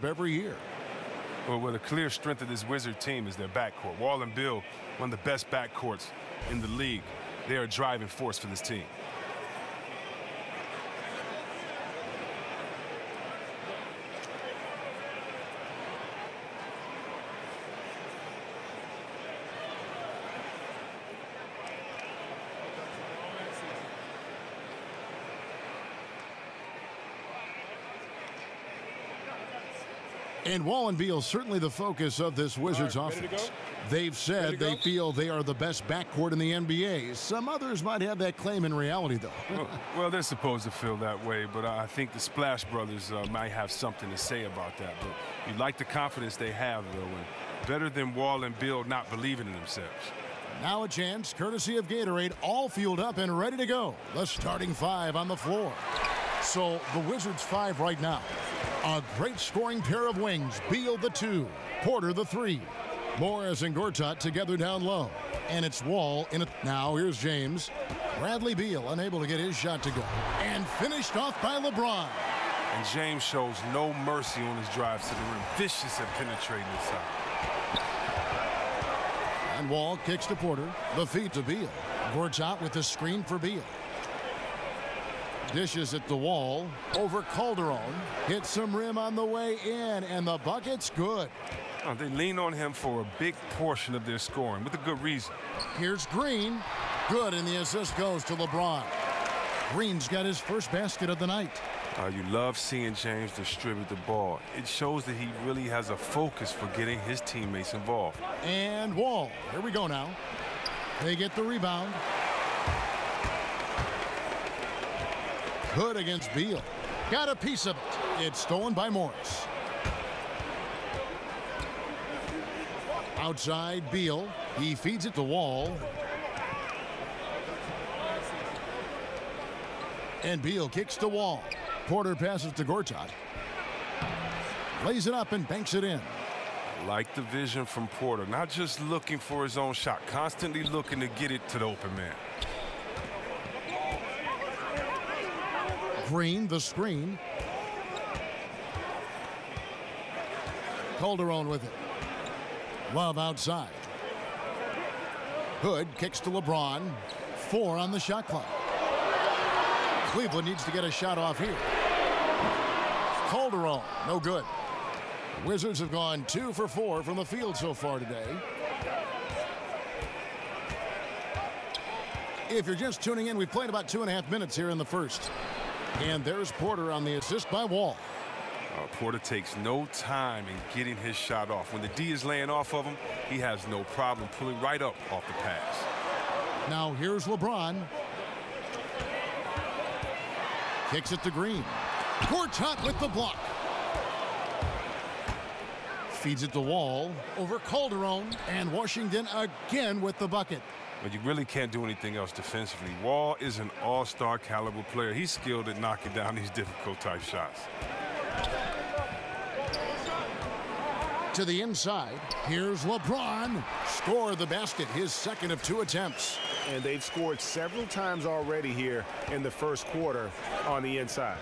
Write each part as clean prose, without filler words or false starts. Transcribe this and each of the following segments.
Every year. Well, the clear strength of this Wizard team is their backcourt. Wall and Bill, one of the best backcourts in the league. They are a driving force for this team. And Wall and Beal certainly the focus of this Wizards offense. They've said they feel they are the best backcourt in the NBA. Some others might have that claim in reality, though. well, they're supposed to feel that way, but I think the Splash Brothers might have something to say about that. But you like the confidence they have, though, and better than Wall and Beal not believing in themselves. Now a chance, courtesy of Gatorade, all fueled up and ready to go. The starting five on the floor. So the Wizards five right now. A great scoring pair of wings. Beal the 2, Porter the 3. Morris and Gortat together down low. And it's Wall in it. Now here's James. Bradley Beal unable to get his shot to go. And finished off by LeBron. And James shows no mercy on his drives to the rim. Vicious at penetrating inside. And Wall kicks to Porter. The feed to Beal. Gortat with the screen for Beal. Dishes at the Wall. Over Calderon. Hits some rim on the way in. And the bucket's good. Oh, they lean on him for a big portion of their scoring with a good reason. Here's Green. Good, and the assist goes to LeBron. Green's got his first basket of the night. You love seeing James distribute the ball. It shows that he really has a focus for getting his teammates involved. And Wall. Here we go now. They get the rebound. Hood against Beal. Got a piece of it. It's stolen by Morris. Outside Beal. He feeds it to Wall. And Beal kicks to Wall. Porter passes to Gortat. Lays it up and banks it in. I like the vision from Porter. Not just looking for his own shot. Constantly looking to get it to the open man. Green, the screen. Calderon with it. Love outside. Hood kicks to LeBron. 4 on the shot clock. Cleveland needs to get a shot off here. Calderon, no good. Wizards have gone 2 for 4 from the field so far today. If you're just tuning in, we've played about 2.5 minutes here in the first. And there's Porter on the assist by Wall. Porter takes no time in getting his shot off. When the D is laying off of him, he has no problem pulling right up off the pass. Now here's LeBron. Kicks it to Green. Gortat with the block. Feeds it to Wall. Over Calderon. And Washington again with the bucket. But you really can't do anything else defensively. Wall is an all-star caliber player. He's skilled at knocking down these difficult type shots. To the inside. Here's LeBron. Score the basket. His second of 2 attempts. And they've scored several times already here in the first quarter on the inside.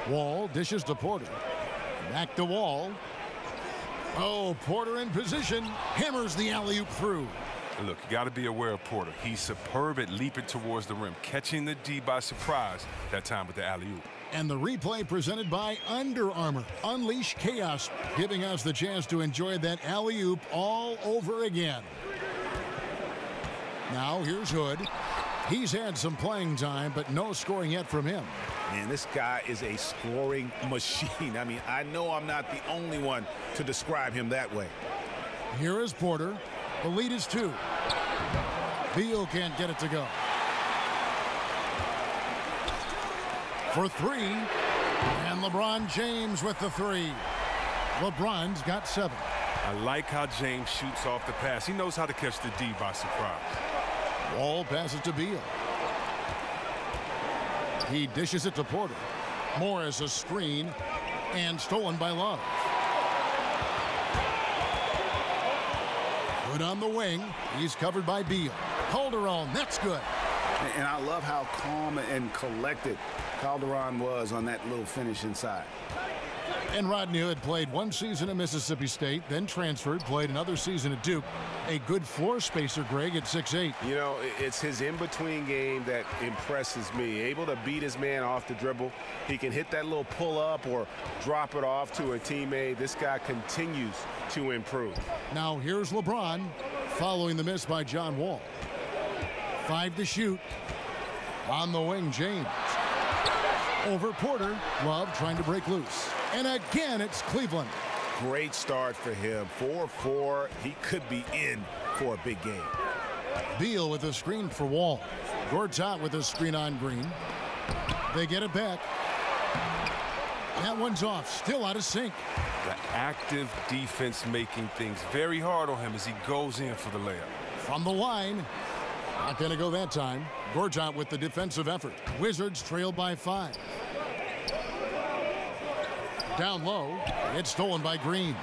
Wall dishes to Porter. Back to Wall. Oh, Porter in position. Hammers the alley-oop through. Look, you got to be aware of Porter. He's superb at leaping towards the rim, catching the D by surprise that time with the alley-oop. And the replay presented by Under Armour. Unleash chaos, giving us the chance to enjoy that alley-oop all over again. Now here's Hood. He's had some playing time, but no scoring yet from him. Man, this guy is a scoring machine. I mean, I know I'm not the only one to describe him that way. Here is Porter. The lead is 2. Beal can't get it to go. For 3. And LeBron James with the 3. LeBron's got 7. I like how James shoots off the pass. He knows how to catch the D by surprise. Wall passes to Beal. He dishes it to Porter. Morris a screen and stolen by Love. Good on the wing. He's covered by Beal. Calderon, that's good. And I love how calm and collected Calderon was on that little finish inside. And Rodney Hood played one season at Mississippi State, then transferred, played another season at Duke. A good floor spacer, Greg, at 6'8". You know, it's his in-between game that impresses me. Able to beat his man off the dribble. He can hit that little pull-up or drop it off to a teammate. This guy continues to improve. Now here's LeBron following the miss by John Wall. 5 to shoot. On the wing, James. Over Porter. Love trying to break loose. And again, it's Cleveland. Great start for him. 4-4. He could be in for a big game. Beal with a screen for Wall. Gortat with a screen on Green. They get it back. That one's off. Still out of sync. The active defense making things very hard on him as he goes in for the layup. From the line. Not going to go that time. Gortat with the defensive effort. Wizards trail by 5. Down low. It's stolen by Green.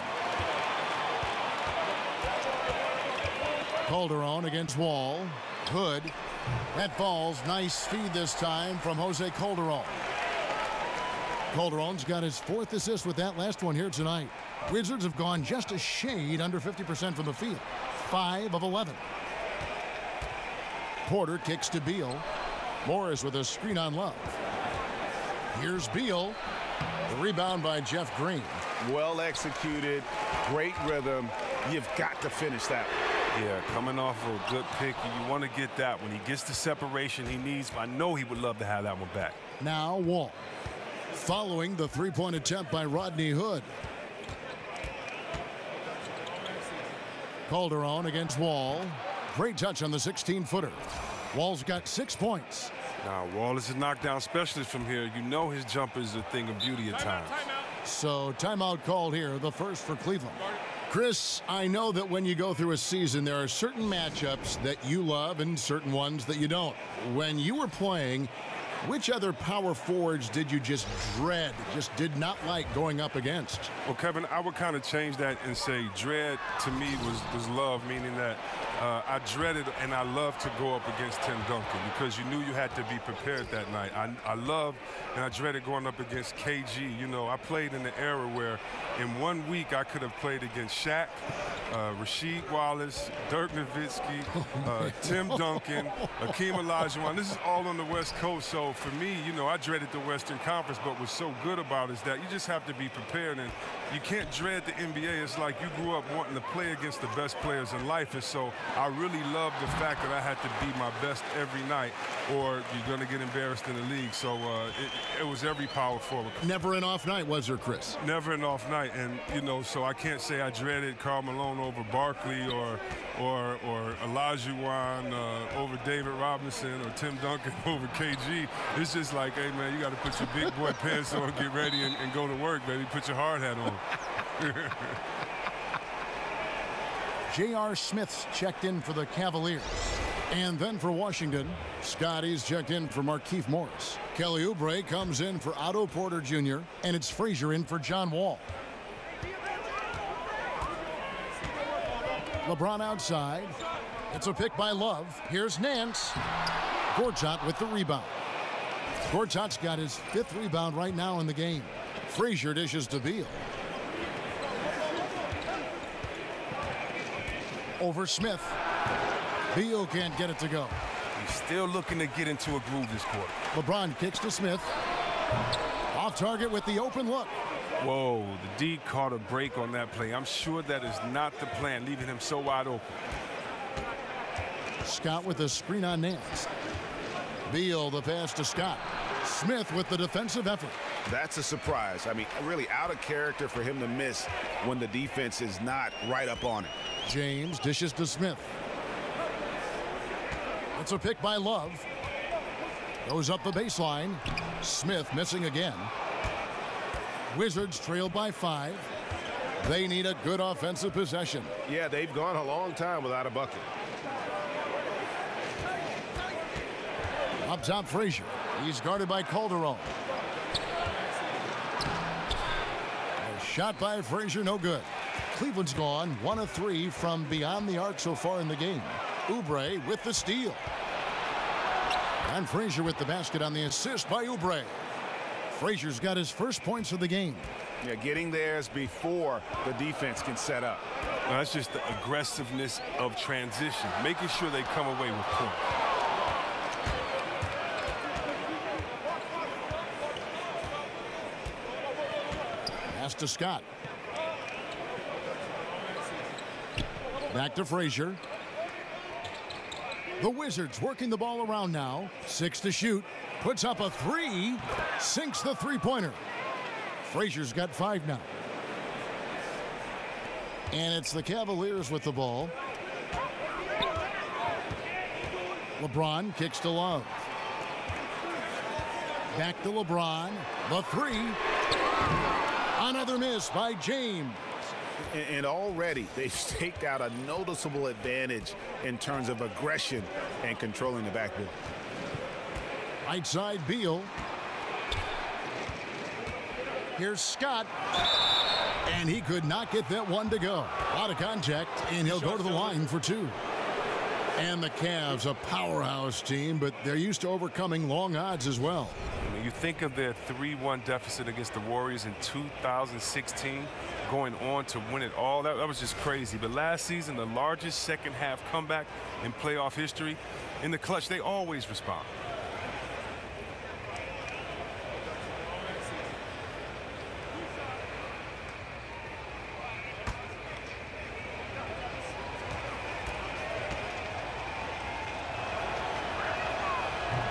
Calderon against Wall. Hood. That falls. Nice feed this time from Jose Calderon. Calderon's got his 4th assist with that last one here tonight. Wizards have gone just a shade under 50% from the field. 5 of 11. Porter kicks to Beal. Morris with a screen on Love. Here's Beal. The rebound by Jeff Green. Well executed. Great rhythm. You've got to finish that one. Yeah, coming off of a good pick, you want to get that when he gets the separation he needs. I know he would love to have that one back. Now Wall. Following the three-point attempt by Rodney Hood. Calderon against Wall. Great touch on the 16-footer. Wall's got 6 points. Now, Wall is a knockdown specialist from here. You know his jumper is a thing of beauty at times. So timeout called here, the first for Cleveland. Chris, I know that when you go through a season, there are certain matchups that you love and certain ones that you don't. When you were playing, which other power forwards did you just dread, just did not like going up against? Well, Kevin, I would kind of change that and say dread to me was love, meaning that I dreaded and I loved to go up against Tim Duncan because you knew you had to be prepared that night. I loved and I dreaded going up against KG. You know, I played in the era where in 1 week I could have played against Shaq, Rasheed Wallace, Dirk Nowitzki, Tim Duncan, Akeem Olajuwon. This is all on the West Coast, so for me, you know, I dreaded the Western Conference, but what's so good about it is that you just have to be prepared, and you can't dread the NBA. It's like you grew up wanting to play against the best players in life, and so I really love the fact that I had to be my best every night, or you're going to get embarrassed in the league. So it was every power forward. Never an off night, was there, Chris? Never an off night, and you know, so I can't say I dreaded Karl Malone over Barkley or Olajuwon over David Robinson or Tim Duncan over KG. It's just like, hey man, you got to put your big boy pants on, get ready, and go to work, baby. Put your hard hat on. J.R. Smith's checked in for the Cavaliers. And then for Washington, Scotty's checked in for Markieff Morris. Kelly Oubre comes in for Otto Porter Jr., and it's Frazier in for John Wall. LeBron outside. It's a pick by Love. Here's Nance. Gortat with the rebound. Gortat's got his 5th rebound right now in the game. Frazier dishes to Beal. Over Smith. Beal can't get it to go. He's still looking to get into a groove this quarter. LeBron kicks to Smith. Off target with the open look. Whoa, the D caught a break on that play. I'm sure that is not the plan, leaving him so wide open. Scott with a screen on Nance. Beal the pass to Scott. Smith with the defensive effort. That's a surprise. I mean, really out of character for him to miss when the defense is not right up on it. James dishes to Smith. It's a pick by Love. Goes up the baseline. Smith missing again. Wizards trail by 5. They need a good offensive possession. Yeah, they've gone a long time without a bucket. Up top, Frazier. He's guarded by Calderon. A shot by Frazier, no good. Cleveland's gone 1 of 3 from beyond the arc so far in the game. Oubre with the steal. And Frazier with the basket on the assist by Oubre. Frazier's got his first points of the game. Yeah, getting theirs before the defense can set up. Well, that's just the aggressiveness of transition, making sure they come away with points. Pass to Scott. Back to Frazier. The Wizards working the ball around now. 6 to shoot. Puts up a 3. Sinks the three-pointer. Frazier's got 5 now. And it's the Cavaliers with the ball. LeBron kicks to Love. Back to LeBron. The 3. Another miss by James. And already they've staked out a noticeable advantage in terms of aggression and controlling the backboard. Right side, Beal. Here's Scott. And he could not get that one to go. Out of contact, and he'll go to the line for 2. And the Cavs, a powerhouse team, but they're used to overcoming long odds as well. When you think of their 3-1 deficit against the Warriors in 2016, going on to win it all, that was just crazy. But last season, the largest second-half comeback in playoff history, in the clutch, they always respond.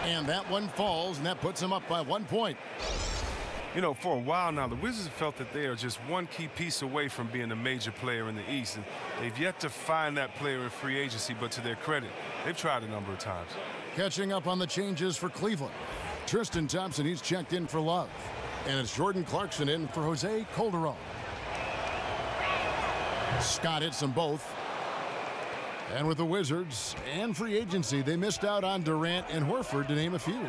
And that one falls, and that puts them up by 1 point. You know, for a while now, the Wizards have felt that they are just one key piece away from being a major player in the East. And they've yet to find that player in free agency, but to their credit, they've tried a number of times. Catching up on the changes for Cleveland. Tristan Thompson, he's checked in for Love. And it's Jordan Clarkson in for Jose Calderon. Scott hits them both. And with the Wizards and free agency, they missed out on Durant and Horford, to name a few.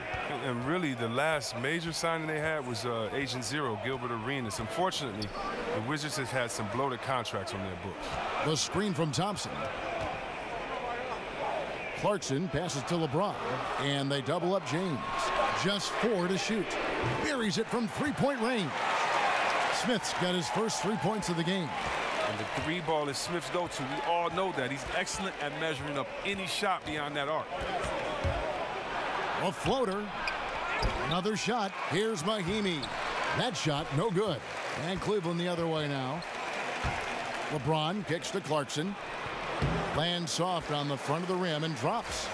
And really, the last major signing they had was Agent Zero, Gilbert Arenas. Unfortunately, the Wizards have had some bloated contracts on their books. The screen from Thompson. Clarkson passes to LeBron, and they double up James. Just 4 to shoot. Buries it from three-point range. Smith's got his first 3 points of the game. And the 3 ball is Smith's go-to. We all know that. He's excellent at measuring up any shot beyond that arc. A floater. Another shot. Here's Mahimi. That shot, no good. And Cleveland the other way now. LeBron kicks to Clarkson. Lands soft on the front of the rim and drops.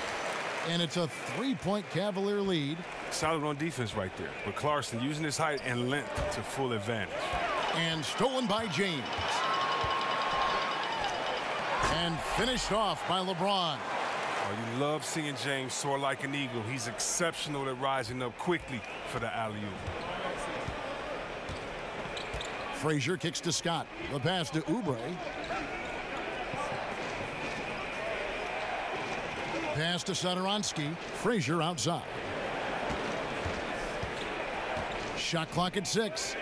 And it's a 3-point Cavalier lead. Solid on defense right there. But Clarkson using his height and length to full advantage. And stolen by James. And finished off by LeBron. Oh, you love seeing James soar like an eagle. He's exceptional at rising up quickly for the alley-oop. Frazier kicks to Scott. The pass to Oubre. Pass to Satoransky. Frazier outside. Shot clock at 6.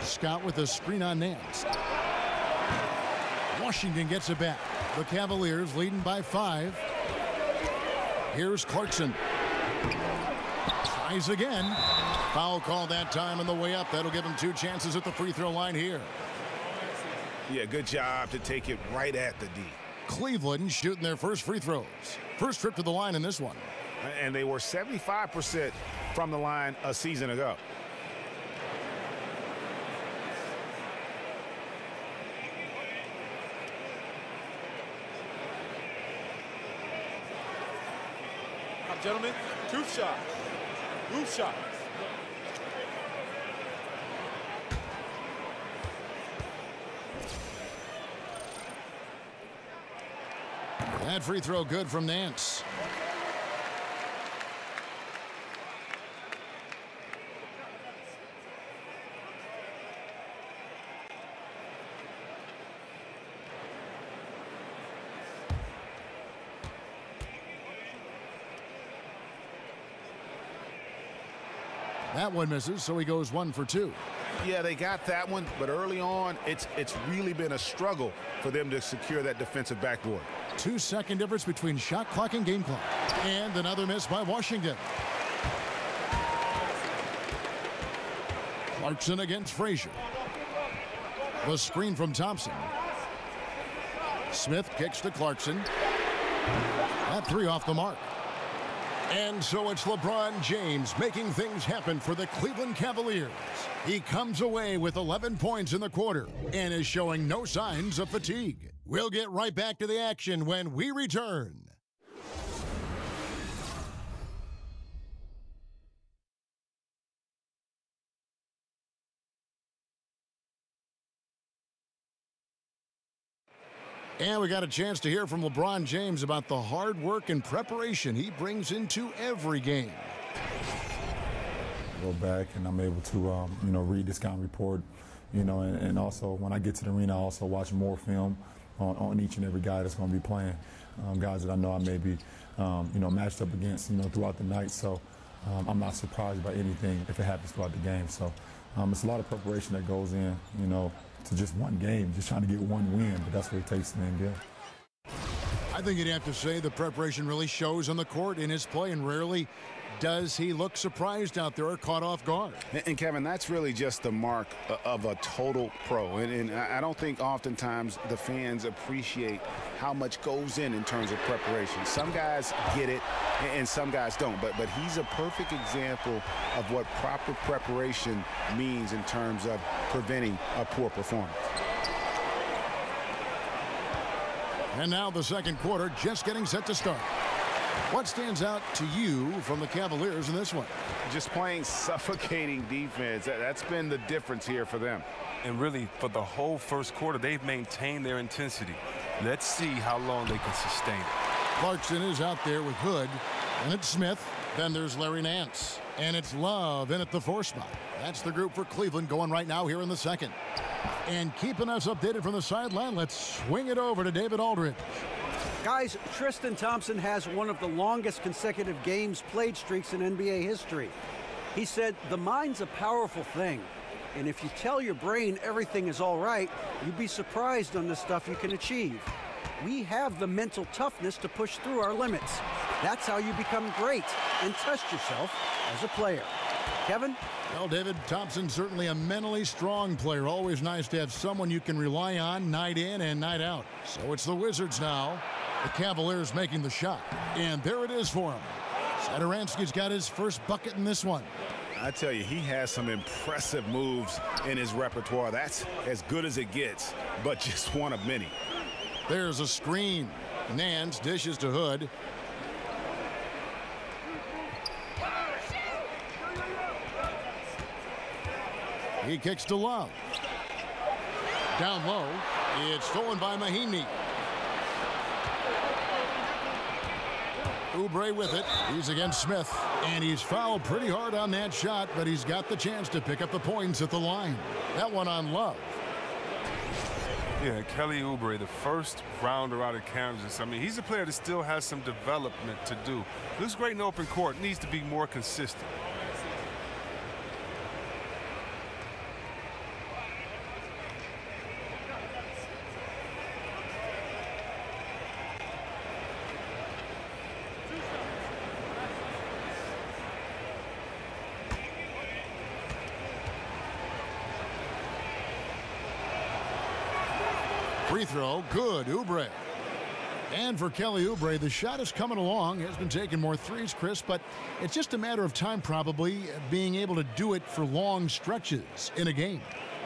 Scott with a screen on Nance. Washington gets it back. The Cavaliers leading by 5. Here's Clarkson. Tries again. Foul call that time on the way up. That'll give him 2 chances at the free throw line here. Yeah, good job to take it right at the D. Cleveland shooting their first free throws. First trip to the line in this one. And they were 75% from the line a season ago. Gentlemen, roof shot. Roof shot. That free throw good from Nance. That one misses, so he goes 1 for 2. Yeah, they got that one, but early on, it's really been a struggle for them to secure that defensive backboard. 2-second difference between shot clock and game clock. And another miss by Washington. Clarkson against Frazier. The screen from Thompson. Smith kicks to Clarkson. That three off the mark. And so it's LeBron James making things happen for the Cleveland Cavaliers. He comes away with 11 points in the quarter and is showing no signs of fatigue. We'll get right back to the action when we return. And we got a chance to hear from LeBron James about the hard work and preparation he brings into every game. Go back and I'm able to, read the scouting report, and also when I get to the arena, I also watch more film on each and every guy that's going to be playing, guys that I know I may be, matched up against, throughout the night. So I'm not surprised by anything if it happens throughout the game. So it's a lot of preparation that goes in, to just one game, just trying to get one win, but that's what it takes to win good. I think you'd have to say the preparation really shows on the court in his play, and rarely does he look surprised out there or caught off guard. And Kevin, that's really just the mark of a total pro. And I don't think oftentimes the fans appreciate how much goes in terms of preparation. Some guys get it and some guys don't. But he's a perfect example of what proper preparation means in terms of preventing a poor performance. And now the second quarter just getting set to start. What stands out to you from the Cavaliers in this one? Just playing suffocating defense. That's been the difference here for them. And really, for the whole first quarter, they've maintained their intensity. Let's see how long they can sustain it. Clarkson is out there with Hood, and it's Smith. Then there's Larry Nance, and it's Love in at the 4 spot. That's the group for Cleveland going right now here in the second. And keeping us updated from the sideline, let's swing it over to David Aldridge. Guys, Tristan Thompson has one of the longest consecutive games played streaks in NBA history. He said, the mind's a powerful thing, and if you tell your brain everything is all right, you'd be surprised on the stuff you can achieve. We have the mental toughness to push through our limits. That's how you become great and test yourself as a player. Kevin? Well, David, Thompson's certainly a mentally strong player. Always nice to have someone you can rely on night in and night out. So it's the Wizards now. The Cavaliers making the shot. And there it is for him. Satoransky's got his first bucket in this one. I tell you, he has some impressive moves in his repertoire. That's as good as it gets, but just one of many. There's a screen. Nance dishes to Hood. He kicks to Love. Down low. It's stolen by Mahinmi. Oubre with it. He's against Smith. And he's fouled pretty hard on that shot, but he's got the chance to pick up the points at the line. That one on Love. Yeah, Kelly Oubre, the first rounder out of Kansas. I mean, he's a player that still has some development to do. Looks great in open court. Needs to be more consistent. Free throw, good, Oubre. And for Kelly Oubre, the shot is coming along. Has been taking more threes, Chris, but it's just a matter of time probably being able to do it for long stretches in a game.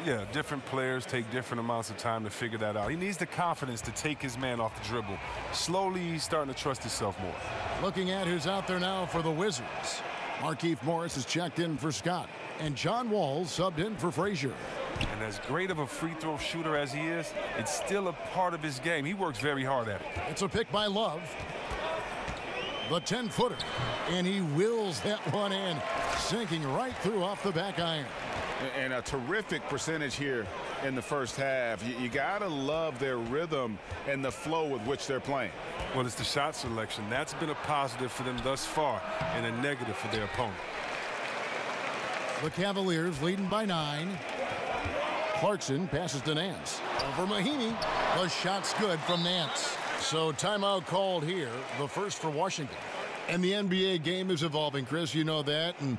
Yeah, different players take different amounts of time to figure that out. He needs the confidence to take his man off the dribble. Slowly, he's starting to trust himself more. Looking at who's out there now for the Wizards. Markieff Morris is checked in for Scott, and John Wall subbed in for Frazier. And as great of a free throw shooter as he is, it's still a part of his game. He works very hard at it. It's a pick by Love. The 10-footer. And he wills that one in, sinking right through off the back iron. And a terrific percentage here in the first half. You got to love their rhythm and the flow with which they're playing. Well, it's the shot selection. That's been a positive for them thus far and a negative for their opponent. The Cavaliers leading by 9. Clarkson passes to Nance. Over Mahinmi. The shot's good from Nance. So timeout called here, the first for Washington. And the NBA game is evolving, Chris. You know that. And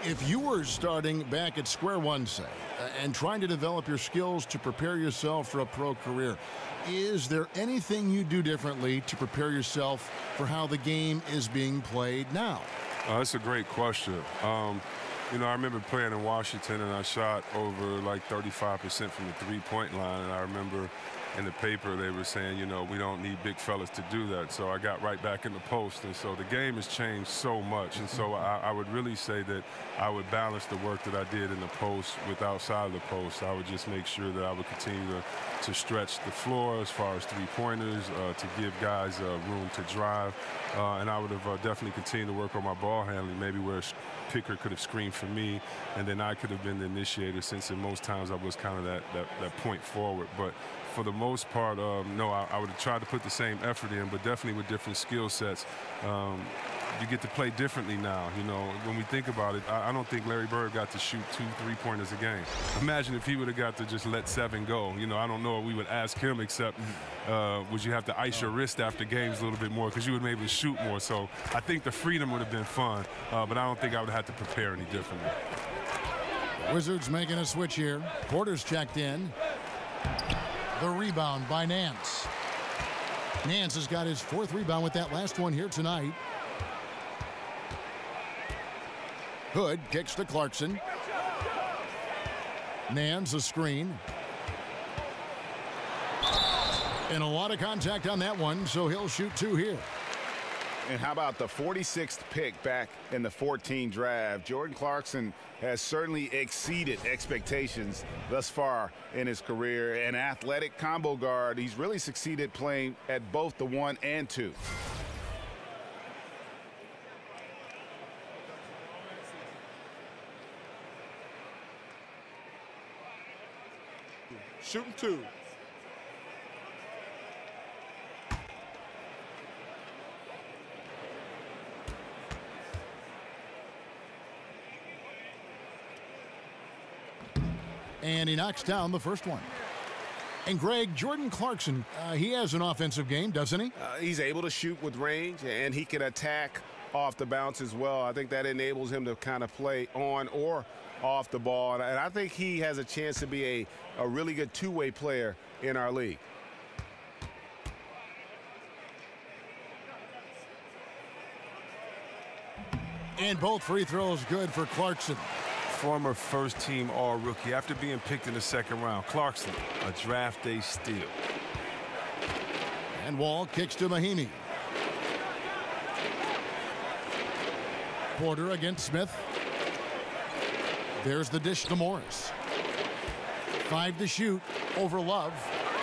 if you were starting back at square one, say, and trying to develop your skills to prepare yourself for a pro career, is there anything you do differently to prepare yourself for how the game is being played now? That's a great question. You know, I remember playing in Washington, and I shot over like 35% from the three-point line. And I remember in the paper they were saying, you know, we don't need big fellas to do that. So I got right back in the post. And so the game has changed so much. And so I would really say that I would balance the work that I did in the post with outside of the post. I would just make sure that I would continue to stretch the floor as far as three-pointers, to give guys room to drive. And I would have definitely continued to work on my ball handling, maybe where a picker could have screened for me, and then I could have been the initiator, since in most times I was kind of that point forward. But for the most part, no, I would have tried to put the same effort in, but definitely with different skill sets. You get to play differently now. You know, when we think about it, I don't think Larry Bird got to shoot 2 3-pointers a game. Imagine if he would have got to just let 7 go. You know, I don't know what we would ask him, except would you have to ice your wrist after games a little bit more, because you would maybe shoot more. So I think the freedom would have been fun, but I don't think I would have had to prepare any differently. Wizards making a switch here. Porter's checked in. The rebound by Nance. Nance has got his 4th rebound with that last one here tonight. Hood kicks to Clarkson. Nance a screen. And a lot of contact on that one, so he'll shoot 2 here. And how about the 46th pick back in the 14 draft? Jordan Clarkson has certainly exceeded expectations thus far in his career. An athletic combo guard, he's really succeeded playing at both the 1 and 2. Shooting 2. And he knocks down the first one. And Greg, Jordan Clarkson, he has an offensive game, doesn't he? He's able to shoot with range, and he can attack off the bounce as well. I think that enables him to kind of play on or off the ball. And I think he has a chance to be a really good two-way player in our league. And both free throws good for Clarkson. Former first-team All-Rookie after being picked in the 2nd round. Clarkson, a draft day steal. And Wall kicks to Mahinmi. Porter against Smith. There's the dish to Morris. 5 to shoot over Love,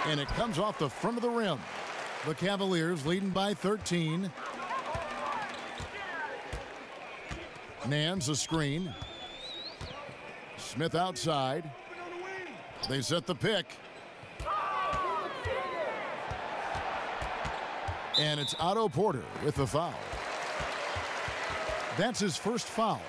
and it comes off the front of the rim. The Cavaliers leading by 13. Nance a screen. Smith outside. They set the pick. And it's Otto Porter with the foul. That's his first foul.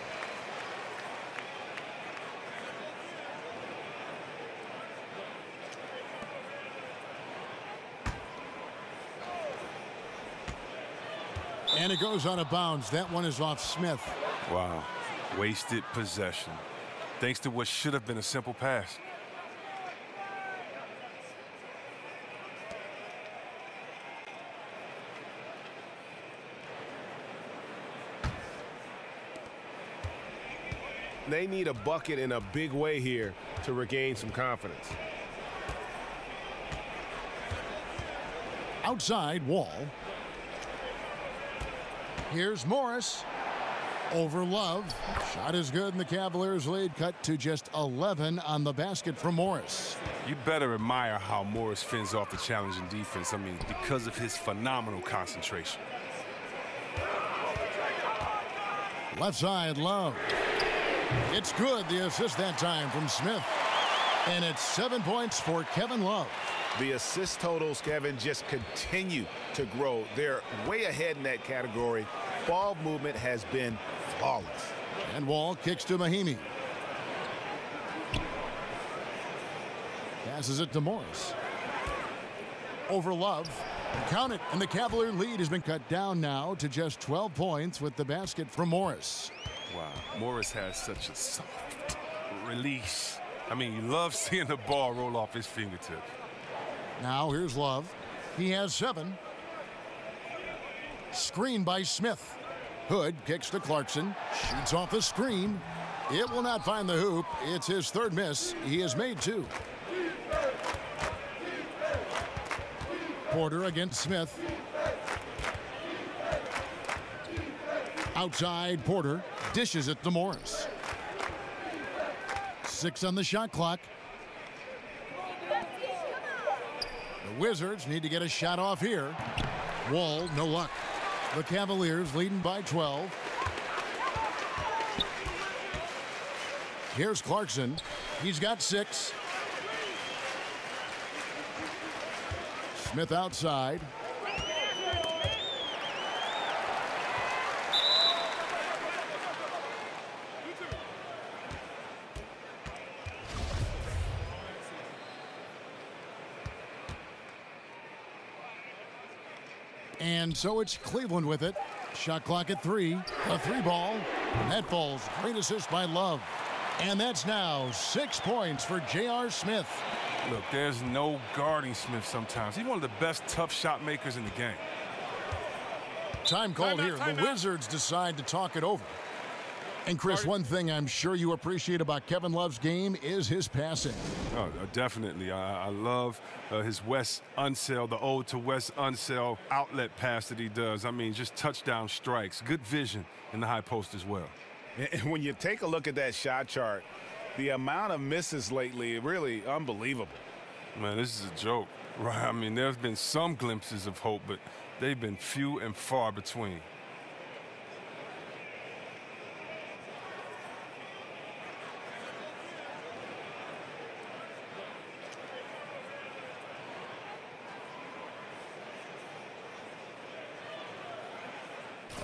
And it goes out of bounds. That one is off Smith. Wow. Wasted possession, thanks to what should have been a simple pass. They need a bucket in a big way here to regain some confidence. Outside, Wall. Here's Morris. Over Love. Shot is good, and the Cavaliers lead cut to just 11 on the basket from Morris. You better admire how Morris fends off the challenging defense. I mean, because of his phenomenal concentration. Left side, Love. It's good. The assist that time from Smith. And it's 7 points for Kevin Love. The assist totals, Kevin, just continue to grow. They're way ahead in that category. Ball movement has been flawless. And Wall kicks to Mahinmi. Passes it to Morris. Over Love. Count it, and the Cavalier lead has been cut down now to just 12 points with the basket from Morris. Wow, Morris has such a soft release. I mean, you love seeing the ball roll off his fingertips. Now here's Love. He has 7. Screen by Smith. Hood kicks to Clarkson. Shoots off the screen. It will not find the hoop. It's his 3rd miss. He has made 2. Porter against Smith. Outside, Porter dishes it to Morris. 6 on the shot clock. The Wizards need to get a shot off here. Wall, no luck. The Cavaliers leading by 12. Here's Clarkson. He's got 6. Smith outside. And so it's Cleveland with it. Shot clock at 3. A 3 ball. That falls. Great assist by Love. And that's now 6 points for J.R. Smith. Look, there's no guarding Smith sometimes. He's one of the best tough shot makers in the game. Time called here. The Wizards decide to talk it over. And Chris, one thing I'm sure you appreciate about Kevin Love's game is his passing. Oh, definitely. I love his Wes Unseld, the ode to Wes Unseld outlet pass that he does. I mean, just touchdown strikes. Good vision in the high post as well. And when you take a look at that shot chart, the amount of misses lately, really unbelievable. Man, this is a joke, right? I mean, there's been some glimpses of hope, but they've been few and far between.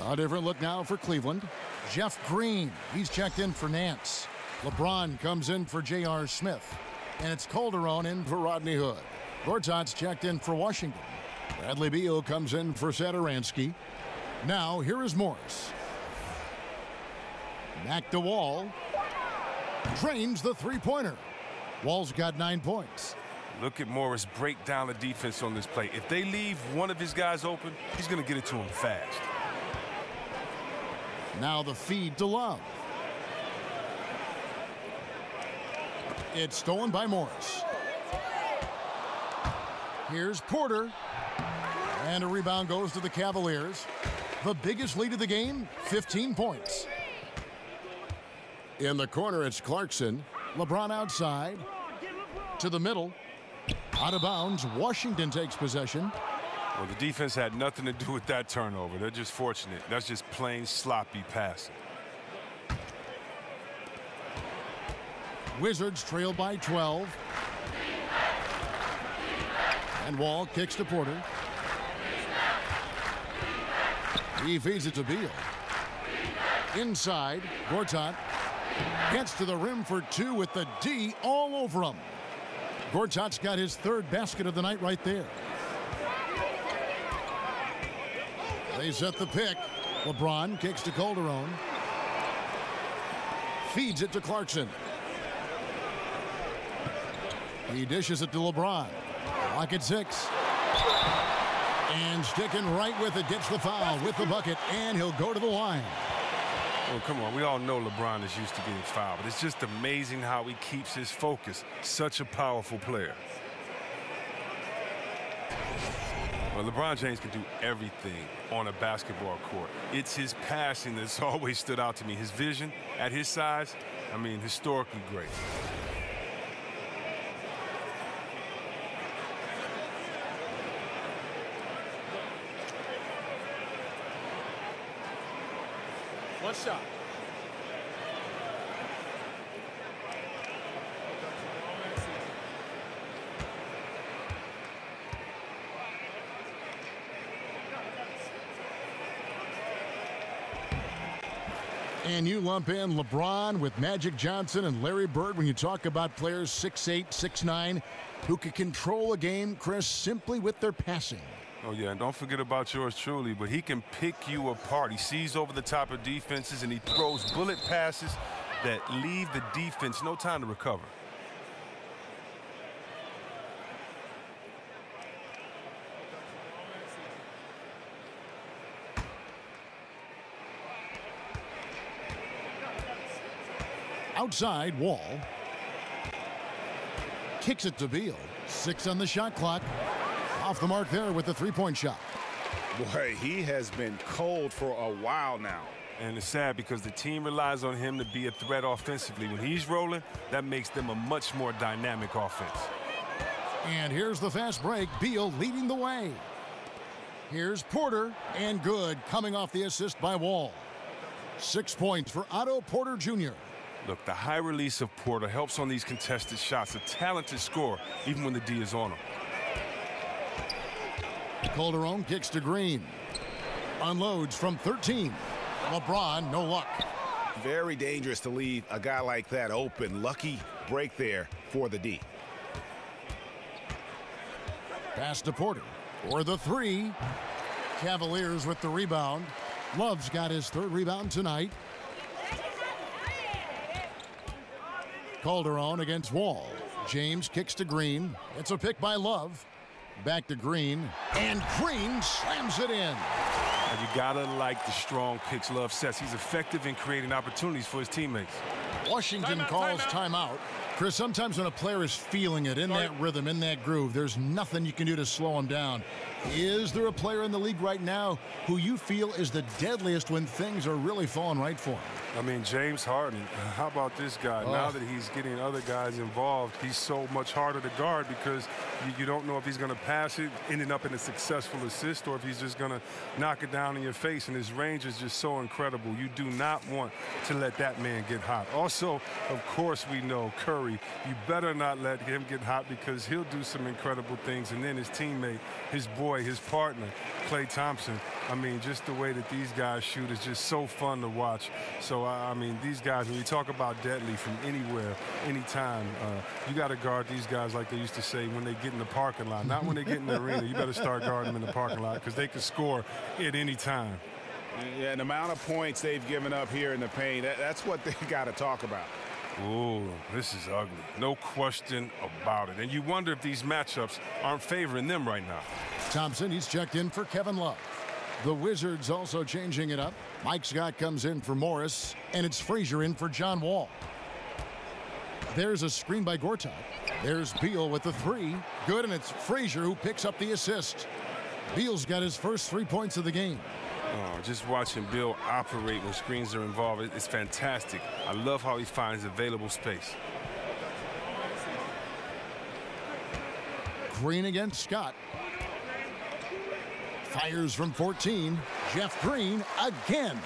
A different look now for Cleveland. Jeff Green, he's checked in for Nance. LeBron comes in for J.R. Smith. And it's Calderon in for Rodney Hood. Gortat's checked in for Washington. Bradley Beal comes in for Satoransky. Now, here is Morris. Back to Wall. Drains the three-pointer. Wall's got 9 points. Look at Morris break down the defense on this play. If they leave one of his guys open, he's going to get it to him fast. Now the feed to Love. It's stolen by Morris. Here's Porter. And a rebound goes to the Cavaliers. The biggest lead of the game, 15 points. In the corner, it's Clarkson. LeBron outside. To the middle. Out of bounds. Washington takes possession. Well, the defense had nothing to do with that turnover. They're just fortunate. That's just plain sloppy passing. Wizards trail by 12. And Wall kicks to Porter. He feeds it to Beal. Inside, Gortat gets to the rim for 2 with the D all over him. Gortat's got his 3rd basket of the night right there. They set the pick. LeBron kicks to Calderon. Feeds it to Clarkson. He dishes it to LeBron. Clock at 6. And sticking right with it, gets the foul with the bucket, and he'll go to the line. Well, come on. We all know LeBron is used to getting fouled, but it's just amazing how he keeps his focus. Such a powerful player. Well, LeBron James can do everything on a basketball court. It's his passing that's always stood out to me. His vision at his size, I mean, historically great. One shot. And you lump in LeBron with Magic Johnson and Larry Bird when you talk about players 6'8", 6'9", who can control a game, Chris, simply with their passing. Oh, yeah, and don't forget about yours truly, but he can pick you apart. He sees over the top of defenses, and he throws bullet passes that leave the defense no time to recover. Outside, Wall. Kicks it to Beal. 6 on the shot clock. Off the mark there with the three-point shot. Boy, he has been cold for a while now. And it's sad because the team relies on him to be a threat offensively. When he's rolling, that makes them a much more dynamic offense. And here's the fast break. Beal leading the way. Here's Porter, and good, coming off the assist by Wall. 6 points for Otto Porter Jr. Look, the high release of Porter helps on these contested shots. A talented scorer, even when the D is on him. Calderon kicks to Green. Unloads from 13. LeBron, no luck. Very dangerous to leave a guy like that open. Lucky break there for the D. Pass to Porter for the three. Cavaliers with the rebound. Love's got his third rebound tonight. Calderon against Wall. James kicks to Green. It's a pick by Love. Back to Green. And Green slams it in. And you gotta like the strong picks Love sets. He's effective in creating opportunities for his teammates. Washington calls timeout. Chris, sometimes when a player is feeling it, in that rhythm, in that groove, there's nothing you can do to slow him down. Is there a player in the league right now who you feel is the deadliest when things are really falling right for him? I mean, James Harden. How about this guy? Now that he's getting other guys involved, he's so much harder to guard because you don't know if he's going to pass it, ending up in a successful assist, or if he's just going to knock it down in your face. And his range is just so incredible. You do not want to let that man get hot. Also, of course, we know Curry. You better not let him get hot because he'll do some incredible things. And then his teammate, his boy, his partner, Klay Thompson. I mean, just the way that these guys shoot is just so fun to watch. So, I mean, these guys, when you talk about deadly from anywhere, anytime, you got to guard these guys like they used to say when they get in the parking lot. Not when they get in the arena. You better start guarding them in the parking lot because they can score at any time. Yeah, and the amount of points they've given up here in the paint, that's what they got to talk about. Ooh, this is ugly. No question about it. And you wonder if these matchups aren't favoring them right now. Thompson, he's checked in for Kevin Love. The Wizards also changing it up. Mike Scott comes in for Morris, and it's Frazier in for John Wall. There's a screen by Gortat. There's Beal with the three. Good, and it's Frazier who picks up the assist. Beal's got his first 3 points of the game. Oh, just watching Bill operate when screens are involved, it's fantastic. I love how he finds available space. Green against Scott. Fires from 14. Jeff Green again.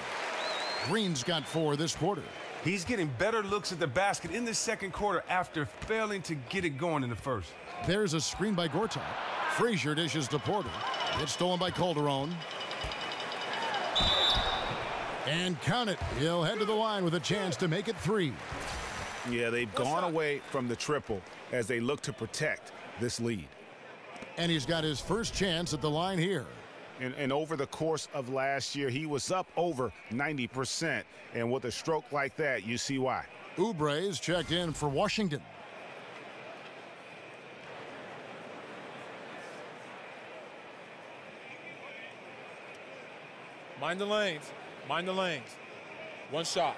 Green's got 4 this quarter. He's getting better looks at the basket in the second quarter after failing to get it going in the first. There's a screen by Gortat. Frazier dishes to Porter. It's stolen by Calderon. And count it. He'll head to the line with a chance to make it 3. Yeah, they've gone away from the triple as they look to protect this lead. And he's got his first chance at the line here. And over the course of last year, he was up over 90%. And with a stroke like that, you see why. Oubre is checked in for Washington. Mind the lanes. Mind the lanes. One shot.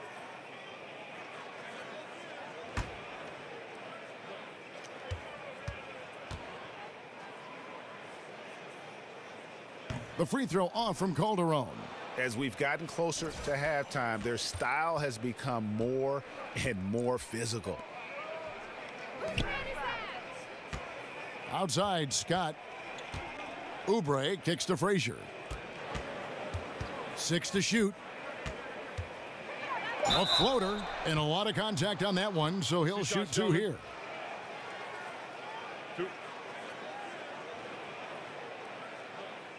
The free throw off from Calderon. As we've gotten closer to halftime, their style has become more and more physical. Outside, Scott. Oubre kicks to Frazier. 6 to shoot. A floater and a lot of contact on that one, so he'll shoot 2 here.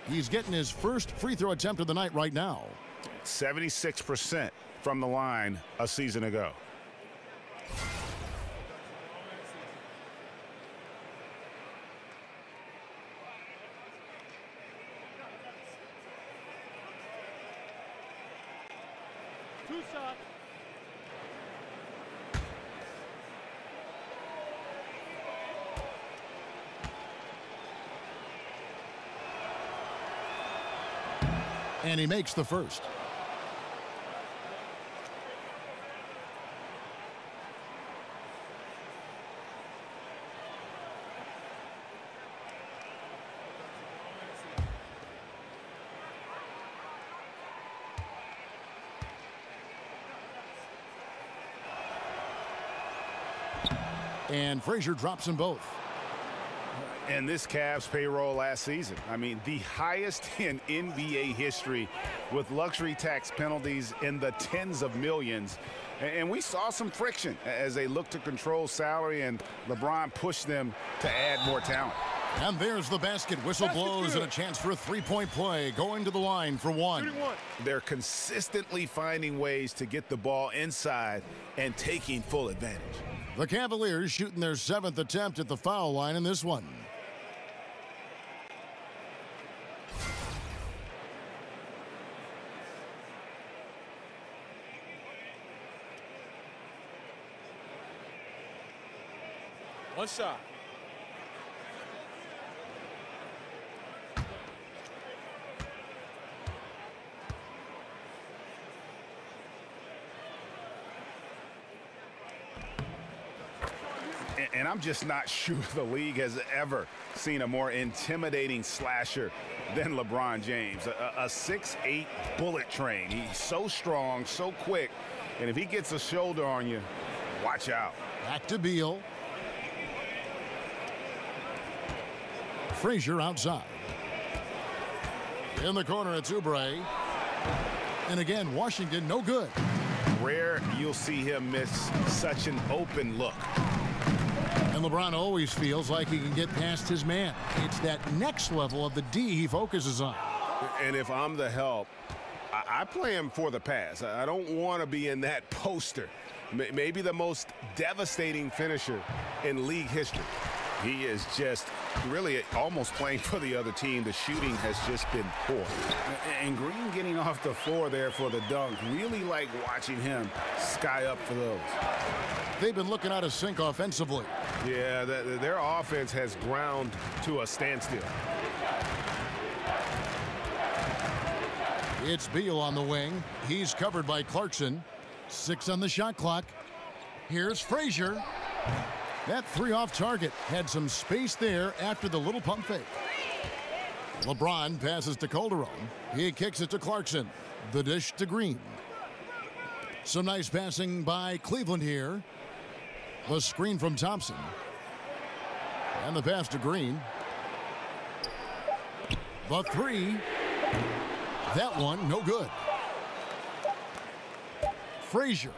He's getting his first free throw attempt of the night right now. 76% from the line a season ago. Two shots. And he makes the first. And Frazier drops them both. And this Cavs payroll last season, I mean, the highest in NBA history, with luxury tax penalties in the tens of millions. And we saw some friction as they looked to control salary, and LeBron pushed them to add more talent. And there's the basket. Whistle blows and a chance for a three-point play. Going to the line for one. They're consistently finding ways to get the ball inside and taking full advantage. The Cavaliers shooting their 7th attempt at the foul line in this one. One shot. And I'm just not sure the league has ever seen a more intimidating slasher than LeBron James. A 6'8" bullet train. He's so strong, so quick, and if he gets a shoulder on you, watch out. Back to Beal. Frazier outside. In the corner, it's Oubre. And again, Washington no good. Rare you'll see him miss such an open look. And LeBron always feels like he can get past his man. It's that next level of the D he focuses on. And if I'm the help, I play him for the pass. I don't want to be in that poster. Maybe the most devastating finisher in league history. He is just really almost playing for the other team. The shooting has just been poor. And Green getting off the floor there for the dunk. Really like watching him sky up for those. They've been looking out of sync offensively. Yeah, their offense has ground to a standstill. It's Beal on the wing. He's covered by Clarkson. 6 on the shot clock. Here's Frazier. That three off target had some space there after the little pump fake. LeBron passes to Calderon. He kicks it to Clarkson. The dish to Green. Some nice passing by Cleveland here. The screen from Thompson. And the pass to Green. The three. That one, no good. Frazier.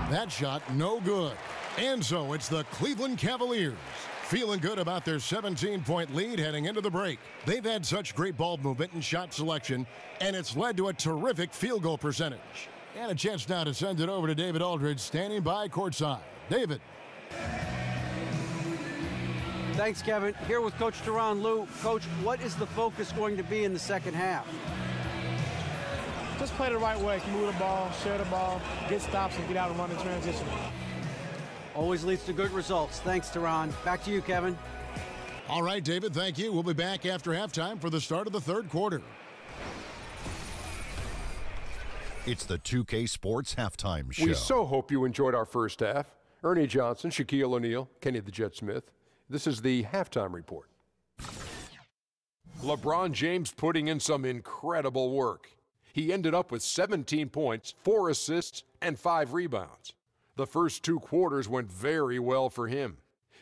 That shot, no good. And so it's the Cleveland Cavaliers feeling good about their 17-point lead heading into the break. They've had such great ball movement and shot selection, and it's led to a terrific field goal percentage. And a chance now to send it over to David Aldridge, standing by courtside. David. Thanks, Kevin. Here with Coach Tyronn Lue. Coach, what is the focus going to be in the second half? Just play the right way. Move the ball, share the ball, get stops, and get out and run in transition. Always leads to good results. Thanks, Tyronn. Back to you, Kevin. All right, David, thank you. We'll be back after halftime for the start of the third quarter. It's the 2K Sports Halftime Show. We so hope you enjoyed our first half. Ernie Johnson, Shaquille O'Neal, Kenny the Jet Smith. This is the halftime report. LeBron James putting in some incredible work. He ended up with 17 points, 4 assists, and 5 rebounds. The first 2 quarters went very well for him.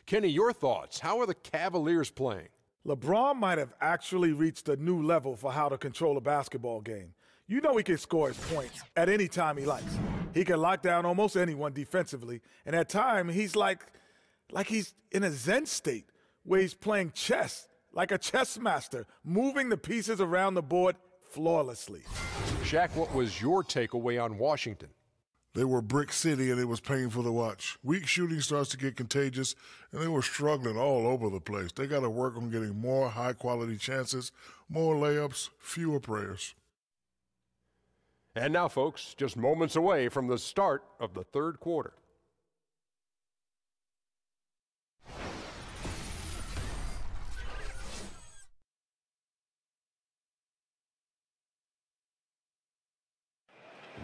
Kenny, your thoughts? How are the Cavaliers playing? LeBron might have actually reached a new level for how to control a basketball game. You know he can score his points at any time he likes. He can lock down almost anyone defensively, and at times he's like he's in a zen state where he's playing chess, like a chess master, moving the pieces around the board flawlessly. Shaq, what was your takeaway on Washington? They were brick city, and it was painful to watch. Weak shooting starts to get contagious, and they were struggling all over the place. They got to work on getting more high-quality chances, more layups, fewer prayers. And now, folks, just moments away from the start of the third quarter.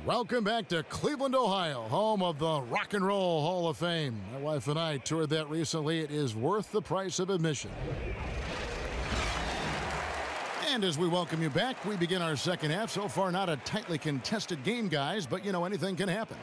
Welcome back to Cleveland, Ohio, home of the Rock and Roll Hall of Fame. My wife and I toured that recently. It is worth the price of admission. And as we welcome you back, we begin our second half. So far, not a tightly contested game, guys, but, you know, anything can happen.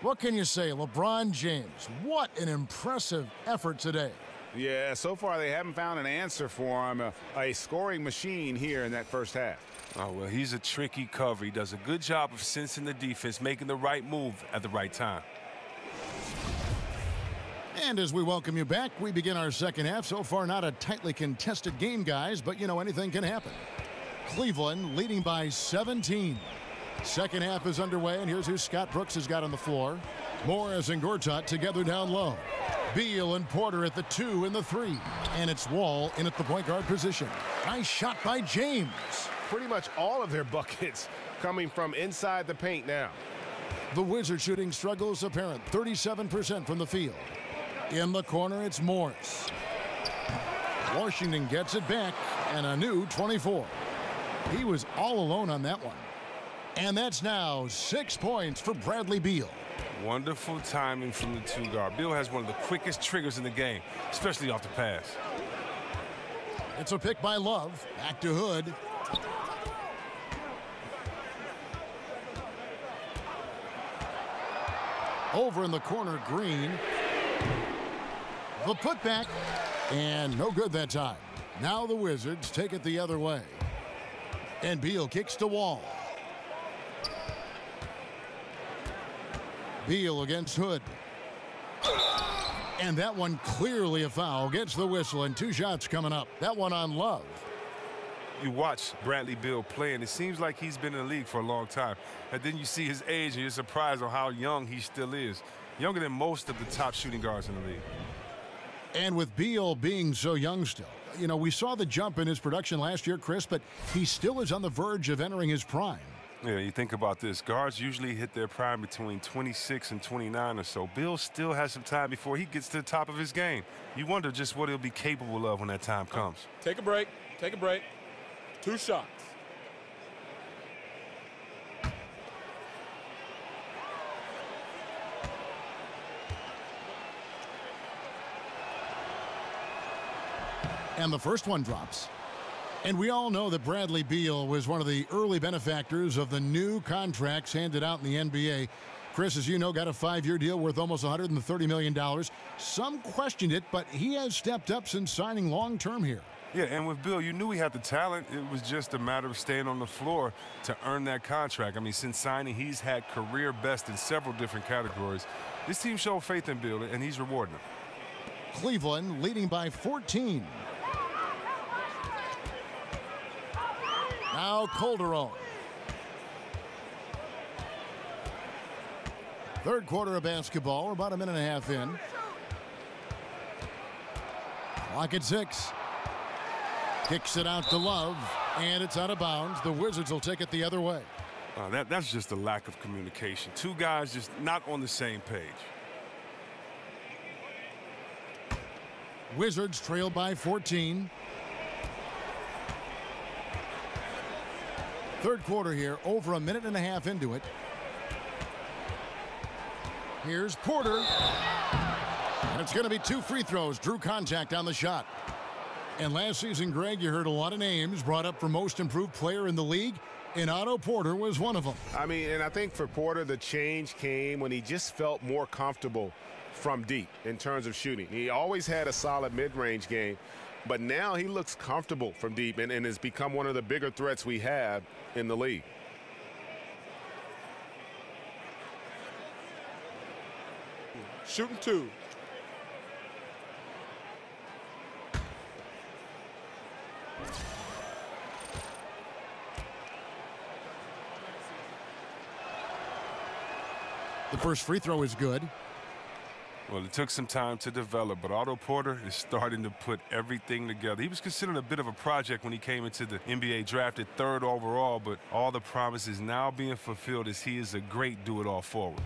What can you say? LeBron James, what an impressive effort today. Yeah, so far they haven't found an answer for him, a scoring machine here in that first half. Oh, well, he's a tricky cover. He does a good job of sensing the defense, making the right move at the right time. And as we welcome you back, we begin our second half. So far, not a tightly contested game, guys, but, you know, anything can happen. Cleveland leading by 17. Second half is underway, and here's who Scott Brooks has got on the floor. Morris and Gortat together down low. Beal and Porter at the 2 and the 3. And it's Wall in at the point guard position. Nice shot by James. Pretty much all of their buckets coming from inside the paint now. The Wizards shooting struggles apparent. 37% from the field. In the corner, it's Morris. Washington gets it back, and a new 24. He was all alone on that one. And that's now 6 points for Bradley Beal. Wonderful timing from the two guard. Beal has one of the quickest triggers in the game, especially off the pass. It's a pick by Love. Back to Hood. Over in the corner, Green. The putback, and no good that time. Now the Wizards take it the other way. And Beal kicks to Wall. Beal against Hood. And that one clearly a foul. Gets the whistle, and 2 shots coming up. That one on Love. You watch Bradley Beal play, and it seems like he's been in the league for a long time. And then you see his age, and you're surprised on how young he still is. Younger than most of the top shooting guards in the league. And with Beal being so young still, you know, we saw the jump in his production last year, Chris, but he still is on the verge of entering his prime. Yeah, you think about this. Guards usually hit their prime between 26 and 29 or so. Beal still has some time before he gets to the top of his game. You wonder just what he'll be capable of when that time comes. Take a break. Take a break. 2 shots. And the first one drops. And we all know that Bradley Beal was one of the early benefactors of the new contracts handed out in the NBA. Chris, as you know, got a 5-year deal worth almost $130 million. Some questioned it, but he has stepped up since signing long-term here. Yeah, and with Beal, you knew he had the talent. It was just a matter of staying on the floor to earn that contract. I mean, since signing, he's had career best in several different categories. This team showed faith in Beal, and he's rewarding them. Cleveland leading by 14. Now Calderon. Third quarter of basketball. We're about a minute and a half in. Clock at 6. Kicks it out to Love, and it's out of bounds. The Wizards will take it the other way. That's just a lack of communication. Two guys just not on the same page. Wizards trail by 14. Third quarter here, over a minute and a half into it. Here's Porter. And it's going to be 2 free throws. Drew contact on the shot. And last season, Greg, you heard a lot of names brought up for most improved player in the league, and Otto Porter was one of them. I mean, and I think for Porter, the change came when he just felt more comfortable from deep in terms of shooting. He always had a solid mid-range game, but now he looks comfortable from deep and has become one of the bigger threats we have in the league. Shooting 2. first free throw is good. Well, it took some time to develop, but Otto Porter is starting to put everything together. He was considered a bit of a project when he came into the NBA, drafted 3rd overall, but all the promises now being fulfilled as he is a great do-it-all forward.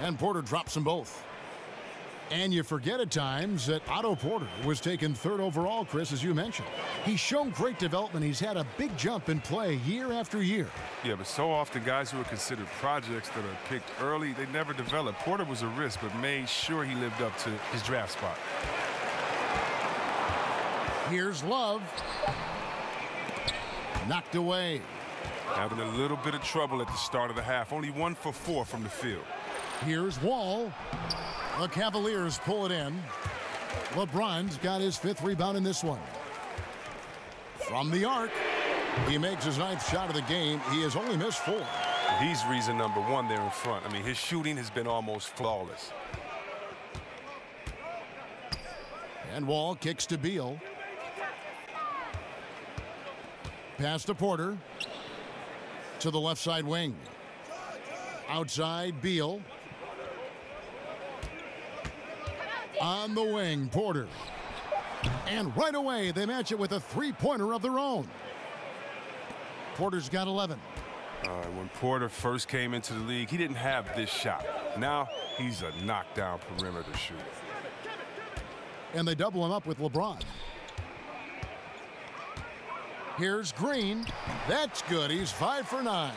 And Porter drops them both. And you forget at times that Otto Porter was taken 3rd overall, Chris, as you mentioned. He's shown great development. He's had a big jump in play year after year. Yeah, but so often guys who are considered projects that are picked early, they never develop. Porter was a risk, but made sure he lived up to his draft spot. Here's Love. Knocked away. Having a little bit of trouble at the start of the half. Only 1 for 4 from the field. Here's Wall. The Cavaliers pull it in. LeBron's got his 5th rebound in this one. From the arc, he makes his 9th shot of the game. He has only missed 4. He's reason number 1 there in front. I mean, his shooting has been almost flawless. And Wall kicks to Beal. Pass to Porter. To the left side wing. Outside, Beal. On the wing, Porter. And right away, they match it with a 3-pointer of their own. Porter's got 11. When Porter first came into the league, he didn't have this shot. Now, he's a knockdown perimeter shooter. And they double him up with LeBron. Here's Green. That's good. He's 5 for 9.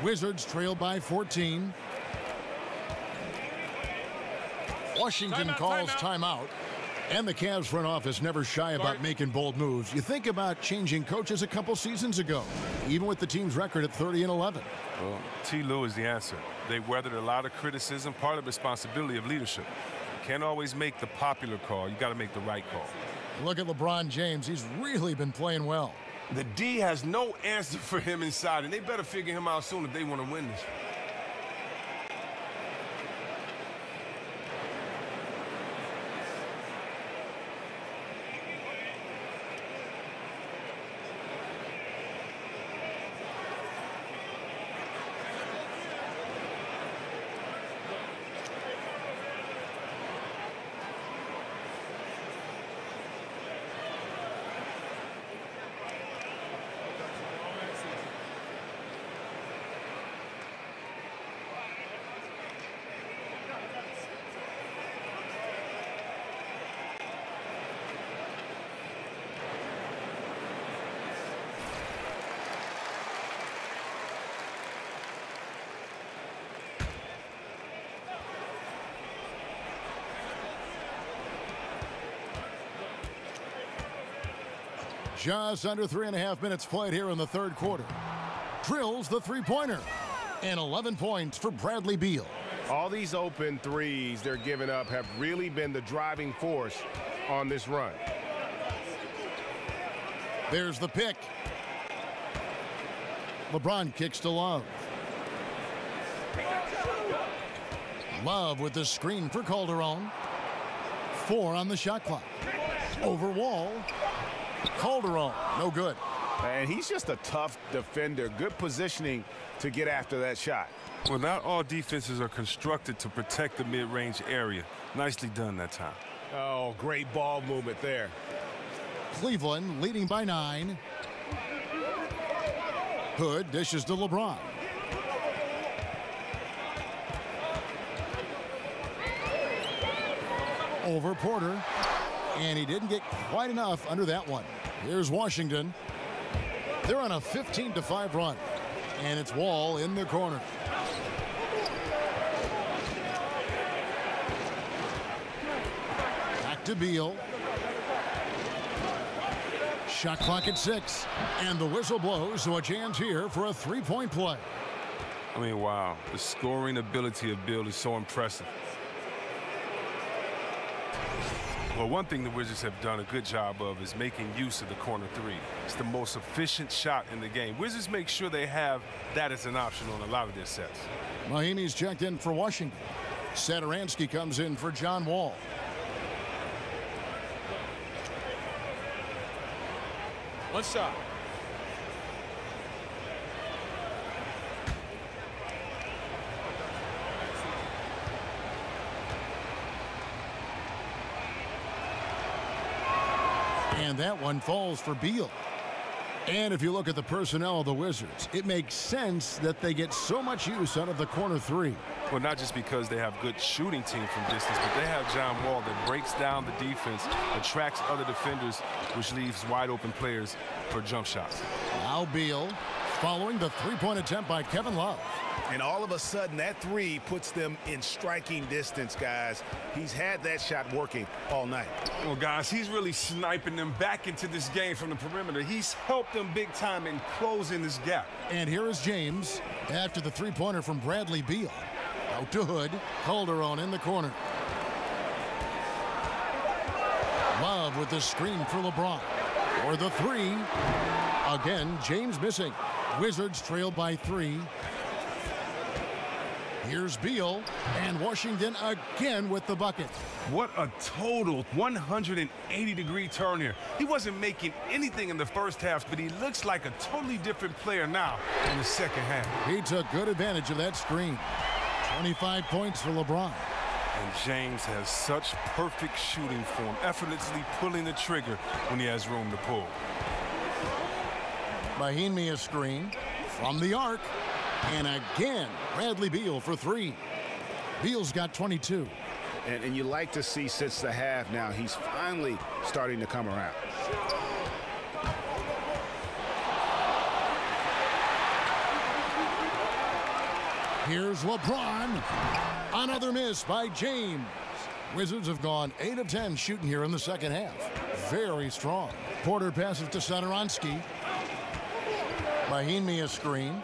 Wizards trail by 14. Washington calls timeout. And the Cavs front office never shy about making bold moves. You think about changing coaches a couple seasons ago, even with the team's record at 30-11. Well, T. Lue is the answer. They weathered a lot of criticism, part of the responsibility of leadership. You can't always make the popular call. You got to make the right call. Look at LeBron James. He's really been playing well. The D has no answer for him inside, and they better figure him out soon if they want to win this. Just under 3.5 minutes played here in the 3rd quarter. Drills the 3-pointer. And 11 points for Bradley Beal. All these open threes they're giving up have really been the driving force on this run. There's the pick. LeBron kicks to Love. Love with the screen for Calderon. 4 on the shot clock. Over Wall. Calderon, no good. And he's just a tough defender. Good positioning to get after that shot. Well, not all defenses are constructed to protect the mid-range area. Nicely done that time. Oh, great ball movement there. Cleveland leading by 9. Hood dishes to LeBron. Over Porter. And he didn't get quite enough under that one. Here's Washington. They're on a 15-5 run. And it's Wall in the corner. Back to Beal. Shot clock at 6. And the whistle blows, so a chance here for a 3-point play. I mean, wow. The scoring ability of Beal is so impressive. Well, one thing the Wizards have done a good job of is making use of the corner 3. It's the most efficient shot in the game. Wizards make sure they have that as an option on a lot of their sets. Mahimi's checked in for Washington. Satoransky comes in for John Wall. One shot. And that one falls for Beal. And if you look at the personnel of the Wizards, it makes sense that they get so much use out of the corner three. Well, not just because they have good shooting team from distance, but they have John Wall that breaks down the defense, attracts other defenders, which leaves wide open players for jump shots. Now Beal following the three-point attempt by Kevin Love. And all of a sudden, that three puts them in striking distance, guys. He's had that shot working all night. Well, guys, he's really sniping them back into this game from the perimeter. He's helped them big time in closing this gap. And here is James after the three-pointer from Bradley Beal. Out to Hood. Calderon in the corner. Love with the screen for LeBron. For the three. Again, James missing. Wizards trail by 3. Here's Beal, and Washington again with the bucket. What a total 180-degree turn here. He wasn't making anything in the first half, but he looks like a totally different player now in the second half. He took good advantage of that screen. 25 points for LeBron. And James has such perfect shooting form, effortlessly pulling the trigger when he has room to pull. Mahimi a screen from the arc. And again, Bradley Beal for 3. Beal's got 22. And you like to see since the half now, he's finally starting to come around. Here's LeBron. Another miss by James. Wizards have gone 8 of 10 shooting here in the second half. Very strong. Porter passes to Satoransky. Mahimi a screen.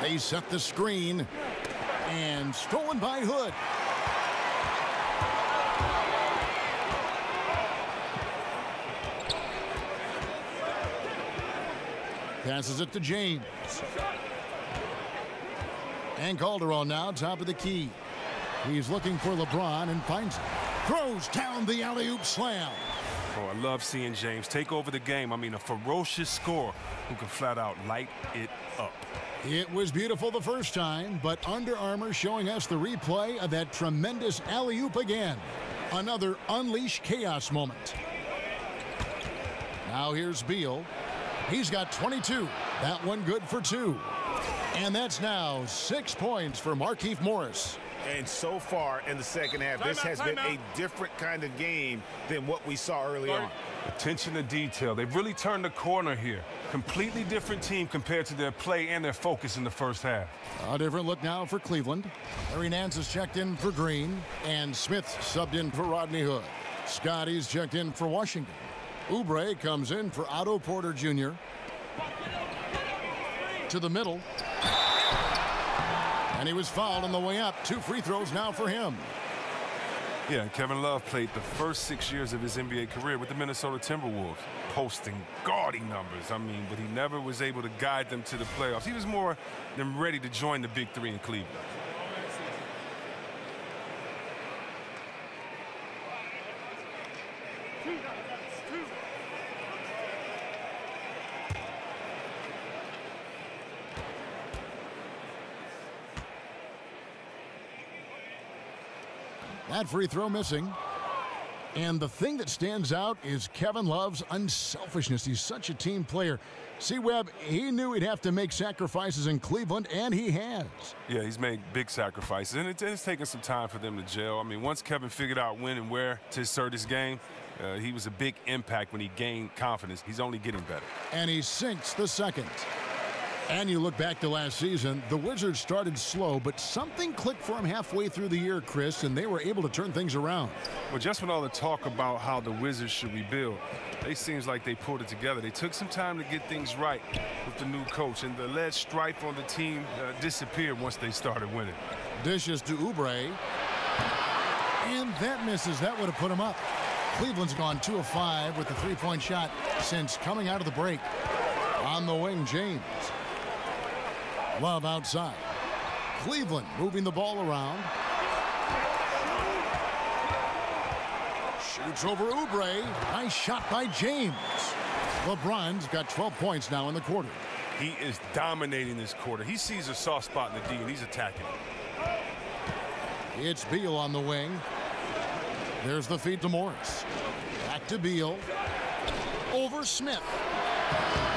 They set the screen. And stolen by Hood. Passes it to James. And Calderon now top of the key. He's looking for LeBron and finds it. Throws down the alley-oop slam. Oh, I love seeing James take over the game. I mean, a ferocious scorer who can flat out light it up. It was beautiful the first time, but Under Armour showing us the replay of that tremendous alley-oop again. Another unleash chaos moment. Now here's Beal. He's got 22. That one good for 2. And that's now 6 points for Markieff Morris. And so far in the second half, this has been a different kind of game than what we saw early on. Attention to detail. They've really turned the corner here. Completely different team compared to their play and their focus in the first half. A different look now for Cleveland. Larry Nance is checked in for Green, and Smith subbed in for Rodney Hood. Scotty's checked in for Washington. Oubre comes in for Otto Porter Jr. To the middle. And he was fouled on the way up. 2 free throws now for him. Yeah, Kevin Love played the first 6 years of his NBA career with the Minnesota Timberwolves, posting gaudy numbers. I mean, but he never was able to guide them to the playoffs. He was more than ready to join the Big Three in Cleveland. That free throw missing. And the thing that stands out is Kevin Love's unselfishness. He's such a team player. See, Webb, he knew he'd have to make sacrifices in Cleveland, and he has. Yeah, he's made big sacrifices, and it's taken some time for them to gel. I mean, once Kevin figured out when and where to assert his game, he was a big impact when he gained confidence. He's only getting better. And he sinks the second. And you look back to last season, the Wizards started slow, but something clicked for them halfway through the year, Chris, and they were able to turn things around. Well, just with all the talk about how the Wizards should rebuild, it seems like they pulled it together. They took some time to get things right with the new coach, and the alleged strife on the team disappeared once they started winning. Dishes to Oubre. And that misses. That would have put him up. Cleveland's gone 2 of 5 with the three-point shot since coming out of the break. On the wing, James. Love outside. Cleveland moving the ball around. Shoots over Oubre. Nice shot by James. LeBron's got 12 points now in the quarter. He is dominating this quarter. He sees a soft spot in the D, and he's attacking it. It's Beal on the wing. There's the feed to Morris. Back to Beal. Over Smith.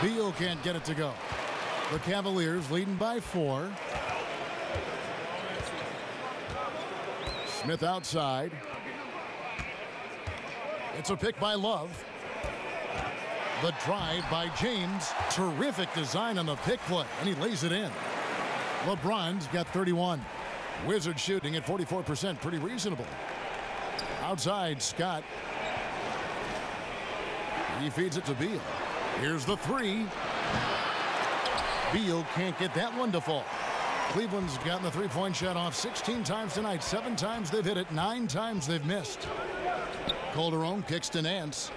Beal can't get it to go. The Cavaliers leading by 4. Smith outside. It's a pick by Love. The drive by James. Terrific design on the pick play, and he lays it in. LeBron's got 31. Wizards shooting at 44%, pretty reasonable. Outside, Scott. He feeds it to Beal. Here's the 3. Beal can't get that one to fall. Cleveland's gotten the three-point shot off 16 times tonight. 7 times they've hit it, 9 times they've missed. Calderon kicks to Nance.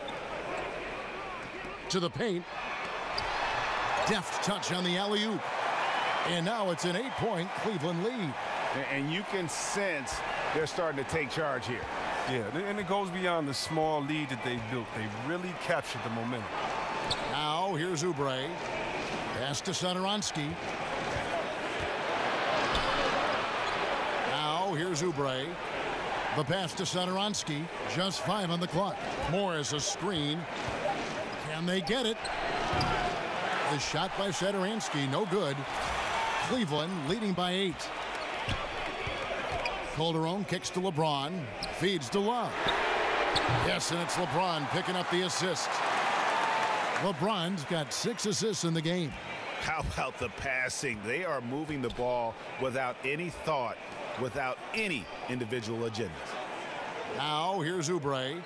To the paint. Deft touch on the alley-oop. And now it's an 8-point Cleveland lead. And you can sense they're starting to take charge here. Yeah, and it goes beyond the small lead that they built. They really captured the momentum. Now here's Oubre. Pass to Satoransky. Now here's Oubre. The pass to Satoransky. Just 5 on the clock. Morris a screen. Can they get it? The shot by Satoransky, no good. Cleveland leading by 8. Calderon kicks to LeBron. Feeds to Love. Yes, and it's LeBron picking up the assist. LeBron's got 6 assists in the game. How about the passing? They are moving the ball without any thought, without any individual agendas. Now here's Oubre.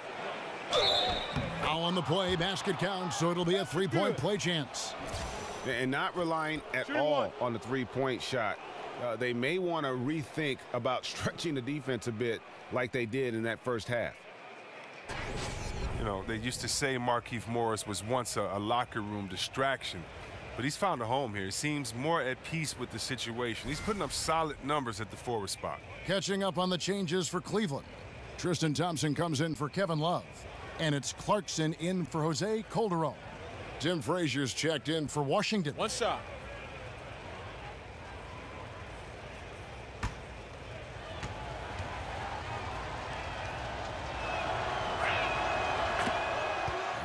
Now on the play, basket counts, so it'll be a 3-point play chance. And not relying at all on the three-point shot. They may want to rethink about stretching the defense a bit like they did in that first half. You know, they used to say Markieff Morris was once a locker room distraction, but he's found a home here. He seems more at peace with the situation. He's putting up solid numbers at the forward spot. Catching up on the changes for Cleveland. Tristan Thompson comes in for Kevin Love, and it's Clarkson in for Jose Calderon. Tim Frazier's checked in for Washington. One shot.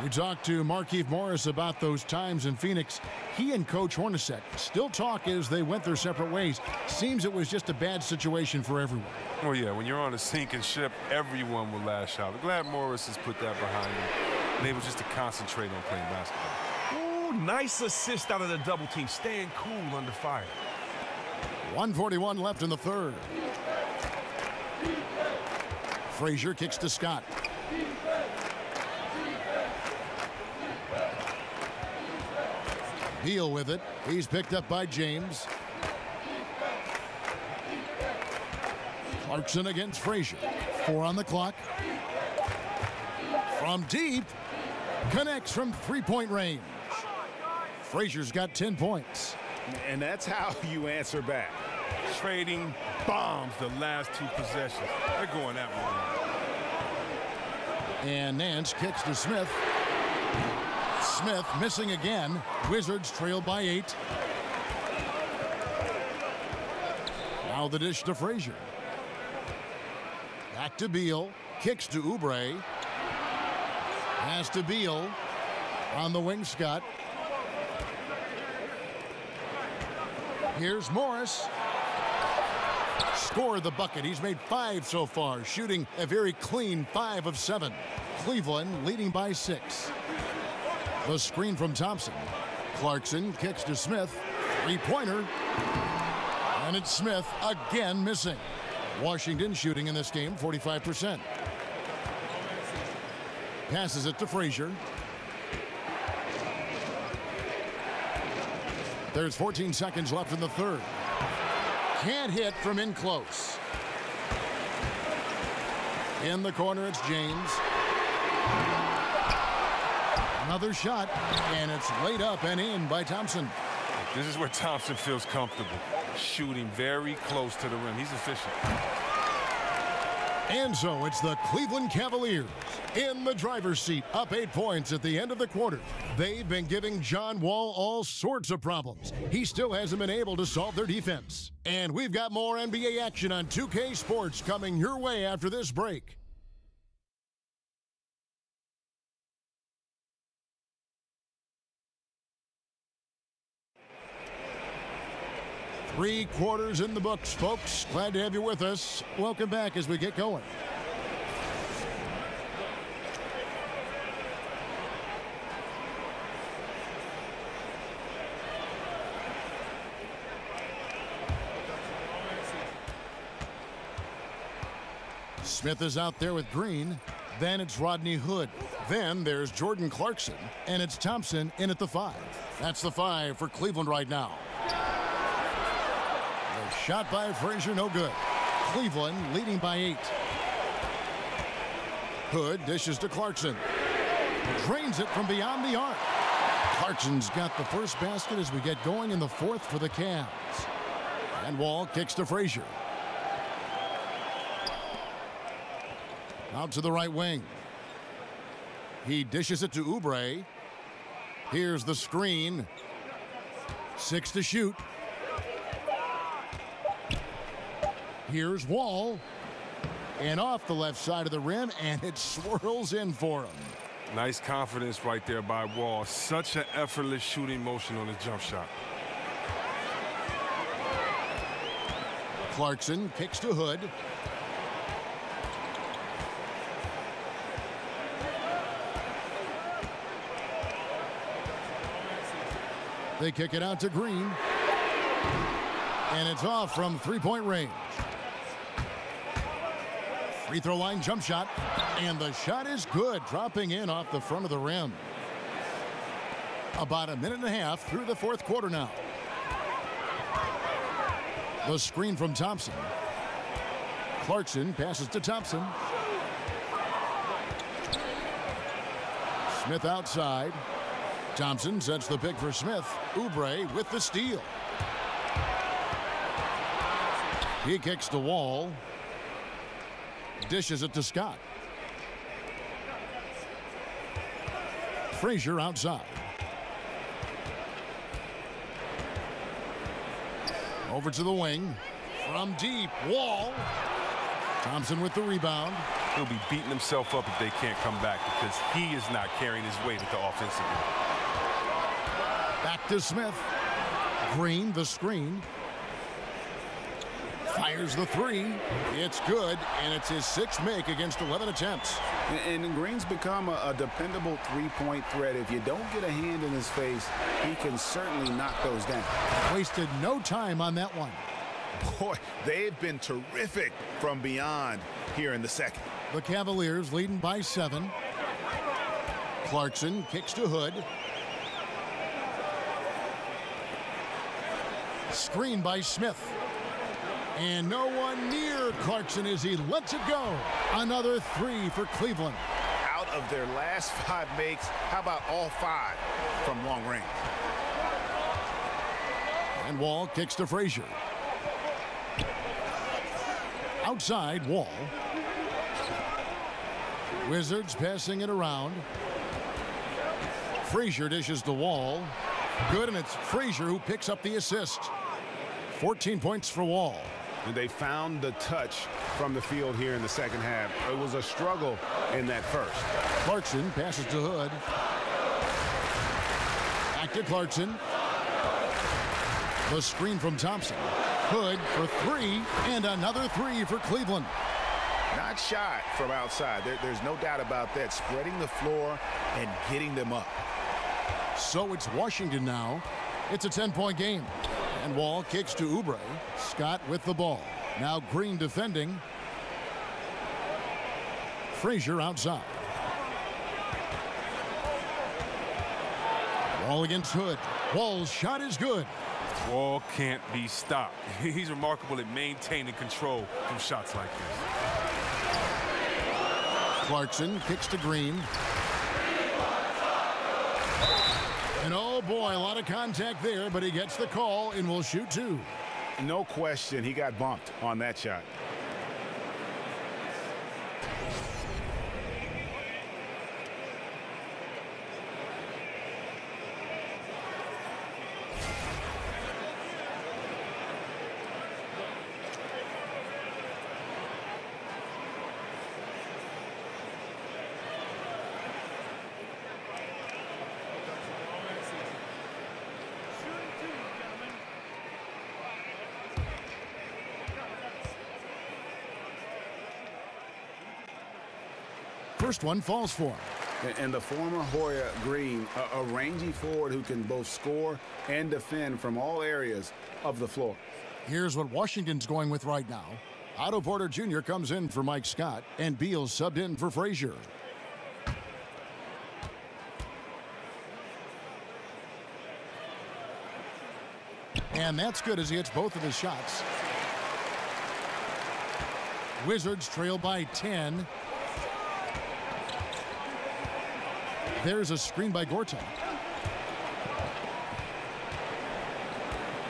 We talked to Markieff Morris about those times in Phoenix. He and Coach Hornacek still talk as they went their separate ways. Seems it was just a bad situation for everyone. Well, yeah, when you're on a sinking ship, everyone will lash out. I'm glad Morris has put that behind him and able just to concentrate on playing basketball. Ooh, nice assist out of the double team, staying cool under fire. 1:41 left in the third. Frazier kicks to Scott. Beal with it. He's picked up by James. Clarkson against Frazier. 4 on the clock. From deep. Connects from 3-point range. Frazier's got 10 points. And that's how you answer back. Trading bombs the last 2 possessions. They're going that way. And Nance kicks to Smith. Smith missing again. Wizards trail by 8. Now the dish to Frazier. Back to Beal. Kicks to Oubre. Pass to Beal. On the wing, Scott. Here's Morris. Scored the bucket. He's made 5 so far, shooting a very clean 5 of 7. Cleveland leading by 6. The screen from Thompson. Clarkson kicks to Smith. 3-pointer. And it's Smith again missing. Washington shooting in this game 45%. Passes it to Frazier. There's 14 seconds left in the third. Can't hit from in close. In the corner, it's James. Another shot, and it's laid up and in by Thompson. This is where Thompson feels comfortable, shooting very close to the rim. He's efficient. And so it's the Cleveland Cavaliers in the driver's seat, up 8 points at the end of the quarter. They've been giving John Wall all sorts of problems. He still hasn't been able to solve their defense. And we've got more NBA action on 2K Sports coming your way after this break. Three quarters in the books, folks. Glad to have you with us. Welcome back as we get going. Smith is out there with Green. Then it's Rodney Hood. Then there's Jordan Clarkson. And it's Thompson in at the 5. That's the 5 for Cleveland right now. Shot by Frazier, no good. Cleveland leading by 8. Hood dishes to Clarkson. Drains it from beyond the arc. Clarkson's got the first basket as we get going in the 4th for the Cavs. And Wall kicks to Frazier. Out to the right wing. He dishes it to Oubre. Here's the screen. 6 to shoot. Here's Wall. And off the left side of the rim, and it swirls in for him. Nice confidence right there by Wall. Such an effortless shooting motion on his jump shot. Clarkson kicks to Hood. They kick it out to Green. And it's off from three-point range. Free throw line jump shot. And the shot is good, dropping in off the front of the rim. About a minute and a half through the 4th quarter now. The screen from Thompson. Clarkson passes to Thompson. Smith outside. Thompson sets the pick for Smith. Oubre with the steal. He kicks the Wall. Dishes it to Scott. Frazier outside. Over to the wing. From deep. Wall. Thompson with the rebound. He'll be beating himself up if they can't come back because he is not carrying his weight at the offensive end. Back to Smith. Green, the screen. Fires the 3. It's good, and it's his 6th make against 11 attempts. And Green's become a dependable three-point threat. If you don't get a hand in his face, he can certainly knock those down. Wasted no time on that one. Boy, they've been terrific from beyond here in the 2nd. The Cavaliers leading by 7. Clarkson kicks to Hood. Screen by Smith. And no one near Clarkson as he lets it go. Another 3 for Cleveland. Out of their last 5 makes, how about all 5 from long range? And Wall kicks to Frazier. Outside, Wall. Wizards passing it around. Frazier dishes the Wall. Good, and it's Frazier who picks up the assist. 14 points for Wall. And they found the touch from the field here in the 2nd half. It was a struggle in that first. Clarkson passes to Hood. Back to Clarkson. The screen from Thompson. Hood for 3, and another 3 for Cleveland. Not shot from outside. There's no doubt about that. Spreading the floor and getting them up. So it's Washington now. It's a 10-point game. And Wall kicks to Oubre. Scott with the ball. Now Green defending. Frazier outside. Wall against Hood. Wall's shot is good. Wall can't be stopped. He's remarkable at maintaining control from shots like this. Clarkson kicks to Green. And oh boy, a lot of contact there, but he gets the call and will shoot 2. No question, he got bumped on that shot. first one falls for him. And the former Hoya Green, a rangy forward who can both score and defend from all areas of the floor. Here's what Washington's going with right now. Otto Porter Jr. comes in for Mike Scott, and Beal subbed in for Frazier. And that's good as he hits both of his shots. Wizards trail by 10. There's a screen by Gortat.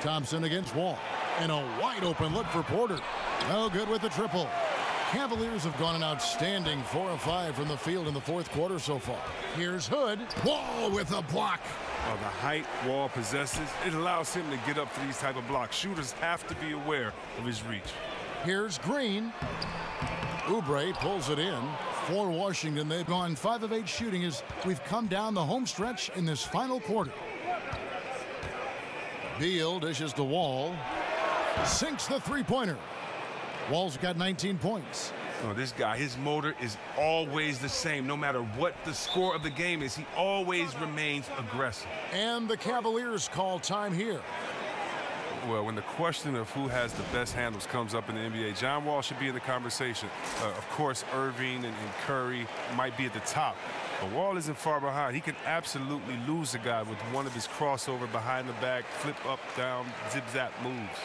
Thompson against Wall. And a wide open look for Porter. No good with the triple. Cavaliers have gone an outstanding 4 of 5 from the field in the fourth quarter so far. Here's Hood. Wall with a block. The height Wall possesses, it allows him to get up for these type of blocks. Shooters have to be aware of his reach. Here's Green. Oubre pulls it in. For Washington, they've gone 5 of 8 shooting as we've come down the home stretch in this final quarter. Beal dishes to Wall. Sinks the three-pointer. Wall's got 19 points. Oh, this guy, his motor is always the same. No matter what the score of the game is, he always remains aggressive. And the Cavaliers call time here. Well, when the question of who has the best handles comes up in the NBA, John Wall should be in the conversation. Of course, Irving and Curry might be at the top. But Wall isn't far behind. He can absolutely lose a guy with one of his crossover behind the back, flip up, down, zip-zap moves.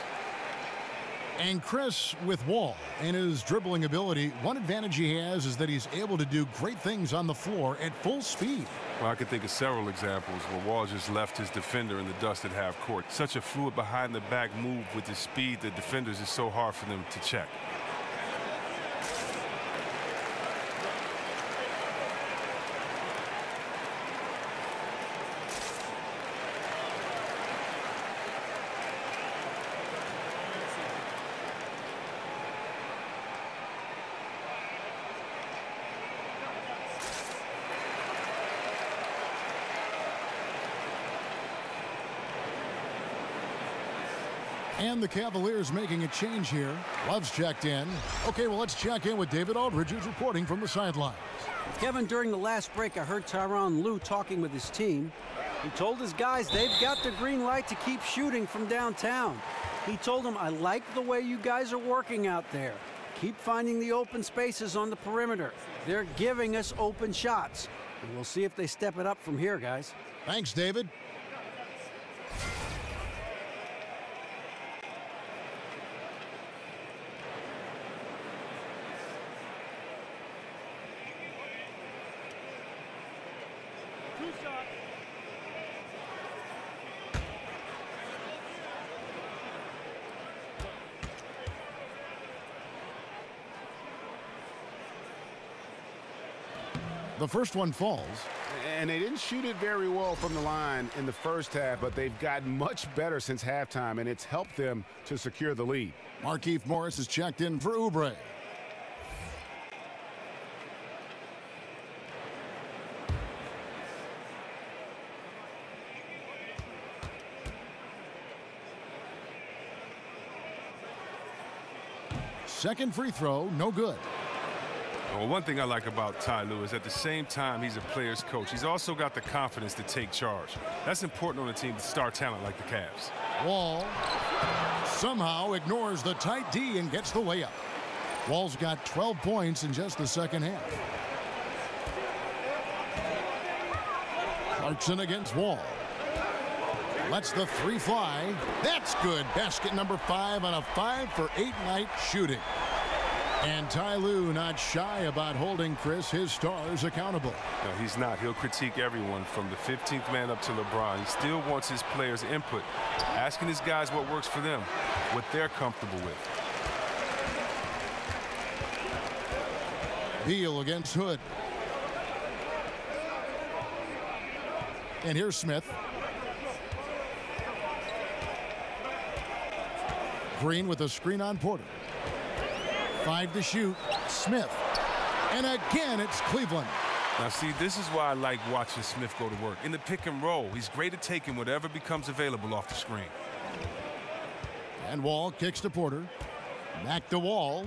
And Chris, with Wall and his dribbling ability, one advantage he has is that he's able to do great things on the floor at full speed. Well, I can think of several examples where Wall just left his defender in the dust at half court. Such a fluid behind the back move with the speed that defenders is so hard for them to check. And the Cavaliers making a change here. Love's checked in. Okay, well, let's check in with David Aldridge, who's reporting from the sidelines. Kevin, during the last break, I heard Tyronn Lue talking with his team. He told his guys they've got the green light to keep shooting from downtown. He told them, I like the way you guys are working out there. Keep finding the open spaces on the perimeter. They're giving us open shots. And we'll see if they step it up from here, guys. Thanks, David. The first one falls. And they didn't shoot it very well from the line in the first half, but they've gotten much better since halftime, and it's helped them to secure the lead. Markieff Morris is checked in for Oubre. Second free throw, no good. Well, one thing I like about Ty Lue is at the same time he's a player's coach, he's also got the confidence to take charge. That's important on a team with star talent like the Cavs. Wall somehow ignores the tight D and gets the layup. Wall's got 12 points in just the second half. Clarkson against Wall. Lets the three fly. That's good. Basket number 5 on a 5 for 8 night shooting. And Ty Lue not shy about holding his stars accountable. No, he's not. He'll critique everyone from the 15th man up to LeBron. He still wants his players' input, asking his guys what works for them, what they're comfortable with. Beal against Hood. And here's Smith. Green with a screen on Porter. 5 to shoot. Smith. And again, it's Cleveland. Now, see, this is why I like watching Smith go to work. In the pick and roll, he's great at taking whatever becomes available off the screen. And Wall kicks to Porter. Back to Wall.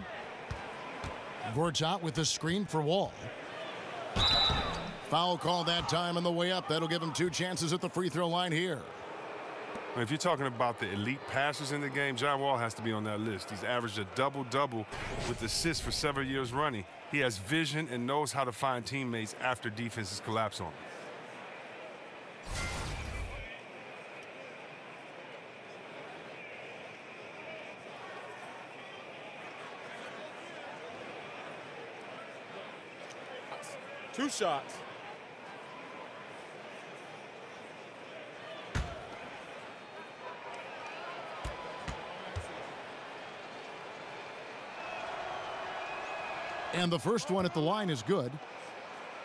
Gortat with the screen for Wall. Foul call that time on the way up. That'll give him 2 chances at the free throw line here. If you're talking about the elite passers in the game, John Wall has to be on that list. He's averaged a double-double with assists for several years running. He has vision and knows how to find teammates after defenses collapse on him. Two shots. And the first one at the line is good.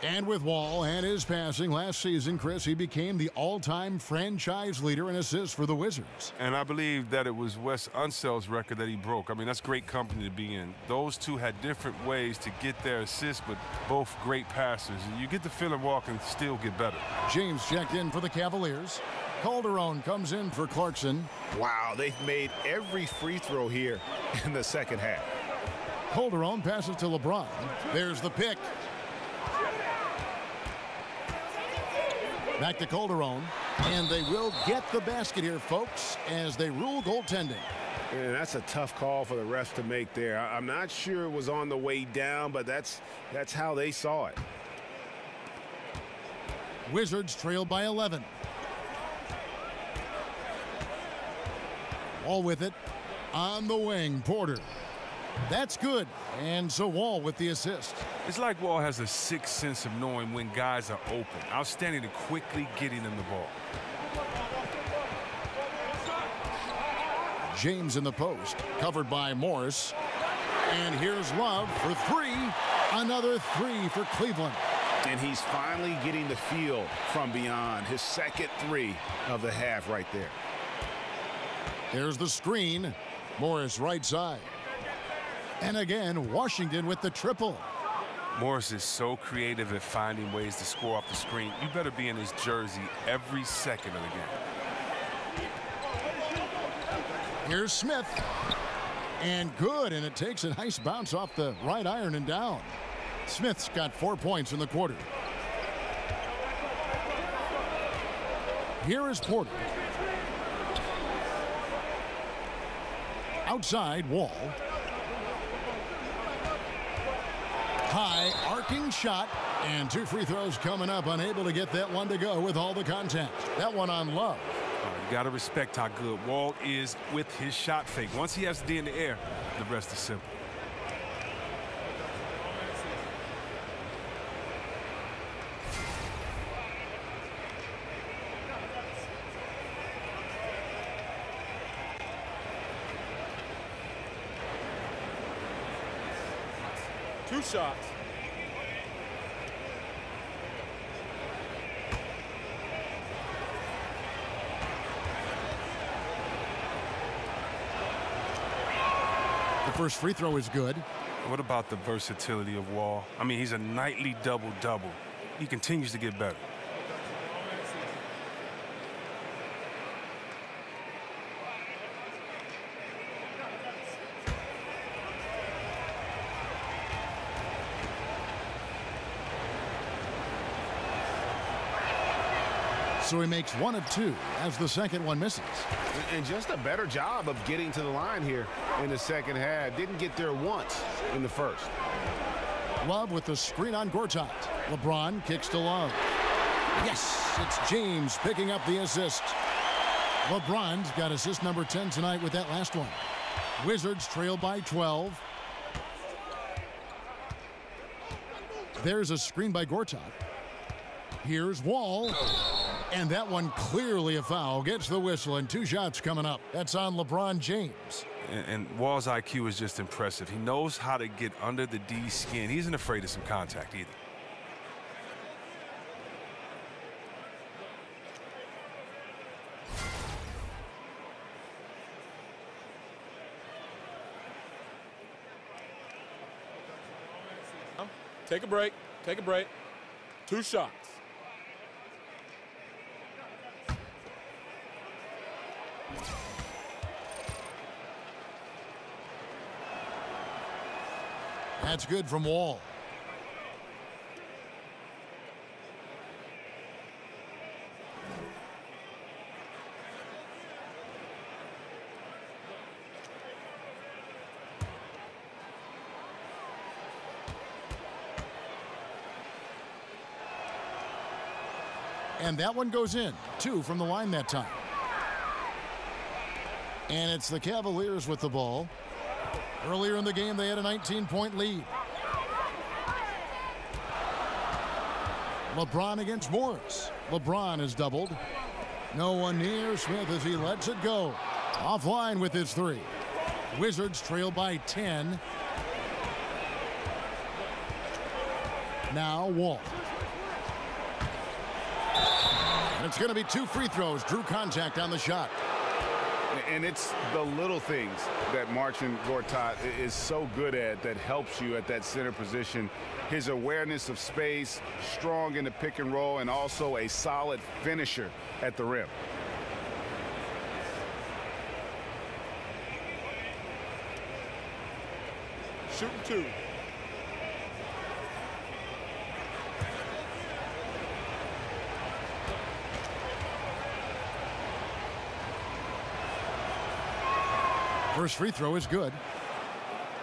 And with Wall and his passing last season, Chris, he became the all-time franchise leader in assists for the Wizards. And I believe that it was Wes Unsell's record that he broke. I mean, that's great company to be in. Those two had different ways to get their assists, but both great passers. And you get the feeling Wall can still get better. James checked in for the Cavaliers. Calderon comes in for Clarkson. Wow, they've made every free throw here in the second half. Calderon passes to LeBron. There's the pick. Back to Calderon, and they will get the basket here, folks, as they rule goaltending. And that's a tough call for the refs to make there. I'm not sure it was on the way down, but that's how they saw it. Wizards trail by 11. Wall with it. On the wing, Porter. That's good. And so Wall with the assist. It's like Wall has a sixth sense of knowing when guys are open. Outstanding at quickly getting them the ball. James in the post, covered by Morris. And here's Love for 3. Another 3 for Cleveland. And he's finally getting the feel from beyond. His second 3 of the half right there. There's the screen. Morris right side. And again, Washington with the triple. Morris is so creative at finding ways to score off the screen. You better be in his jersey every second of the game. Here's Smith. And good, and it takes a nice bounce off the right iron and down. Smith's got 4 points in the quarter. Here is Porter. Outside, Wall. High arcing shot, and 2 free throws coming up. Unable to get that one to go with all the contact. That one on Love. You got to respect how good Wall is with his shot fake. Once he has the D in the air, the rest is simple. Two shots. The first free throw is good. What about the versatility of Wall? I mean, he's a nightly double-double. He continues to get better. So he makes 1 of 2 as the second one misses. And just a better job of getting to the line here in the second half. Didn't get there once in the first. Love with the screen on Gortat. LeBron kicks to Love. Yes, it's James picking up the assist. LeBron's got assist number 10 tonight with that last one. Wizards trail by 12. There's a screen by Gortat. Here's Wall. And that one clearly a foul. Gets the whistle, and 2 shots coming up. That's on LeBron James. And Wall's IQ is just impressive. He knows how to get under the D's skin. He isn't afraid of some contact either. Take a break. Take a break. 2 shots. That's good from Wall. And that one goes in. 2 from the line that time. And it's the Cavaliers with the ball. Earlier in the game, they had a 19-point lead. LeBron against Morris. LeBron is doubled. No one near Smith as he lets it go. Offline with his 3. Wizards trail by 10. Now Walt. And it's going to be 2 free throws. Drew contact on the shot. And it's the little things that Marcin Gortat is so good at that helps you at that center position. His awareness of space, strong in the pick and roll, and also a solid finisher at the rim. Shooting 2. First free throw is good.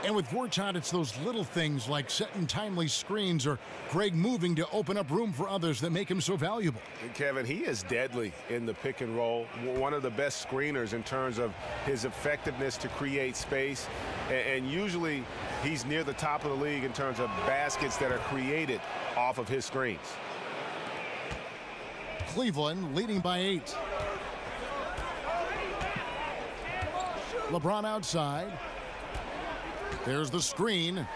And with Gortat, it's those little things like setting timely screens or Greg moving to open up room for others that make him so valuable. And Kevin, he is deadly in the pick and roll. One of the best screeners in terms of his effectiveness to create space. And usually he's near the top of the league in terms of baskets that are created off of his screens. Cleveland leading by 8. LeBron outside. There's the screen.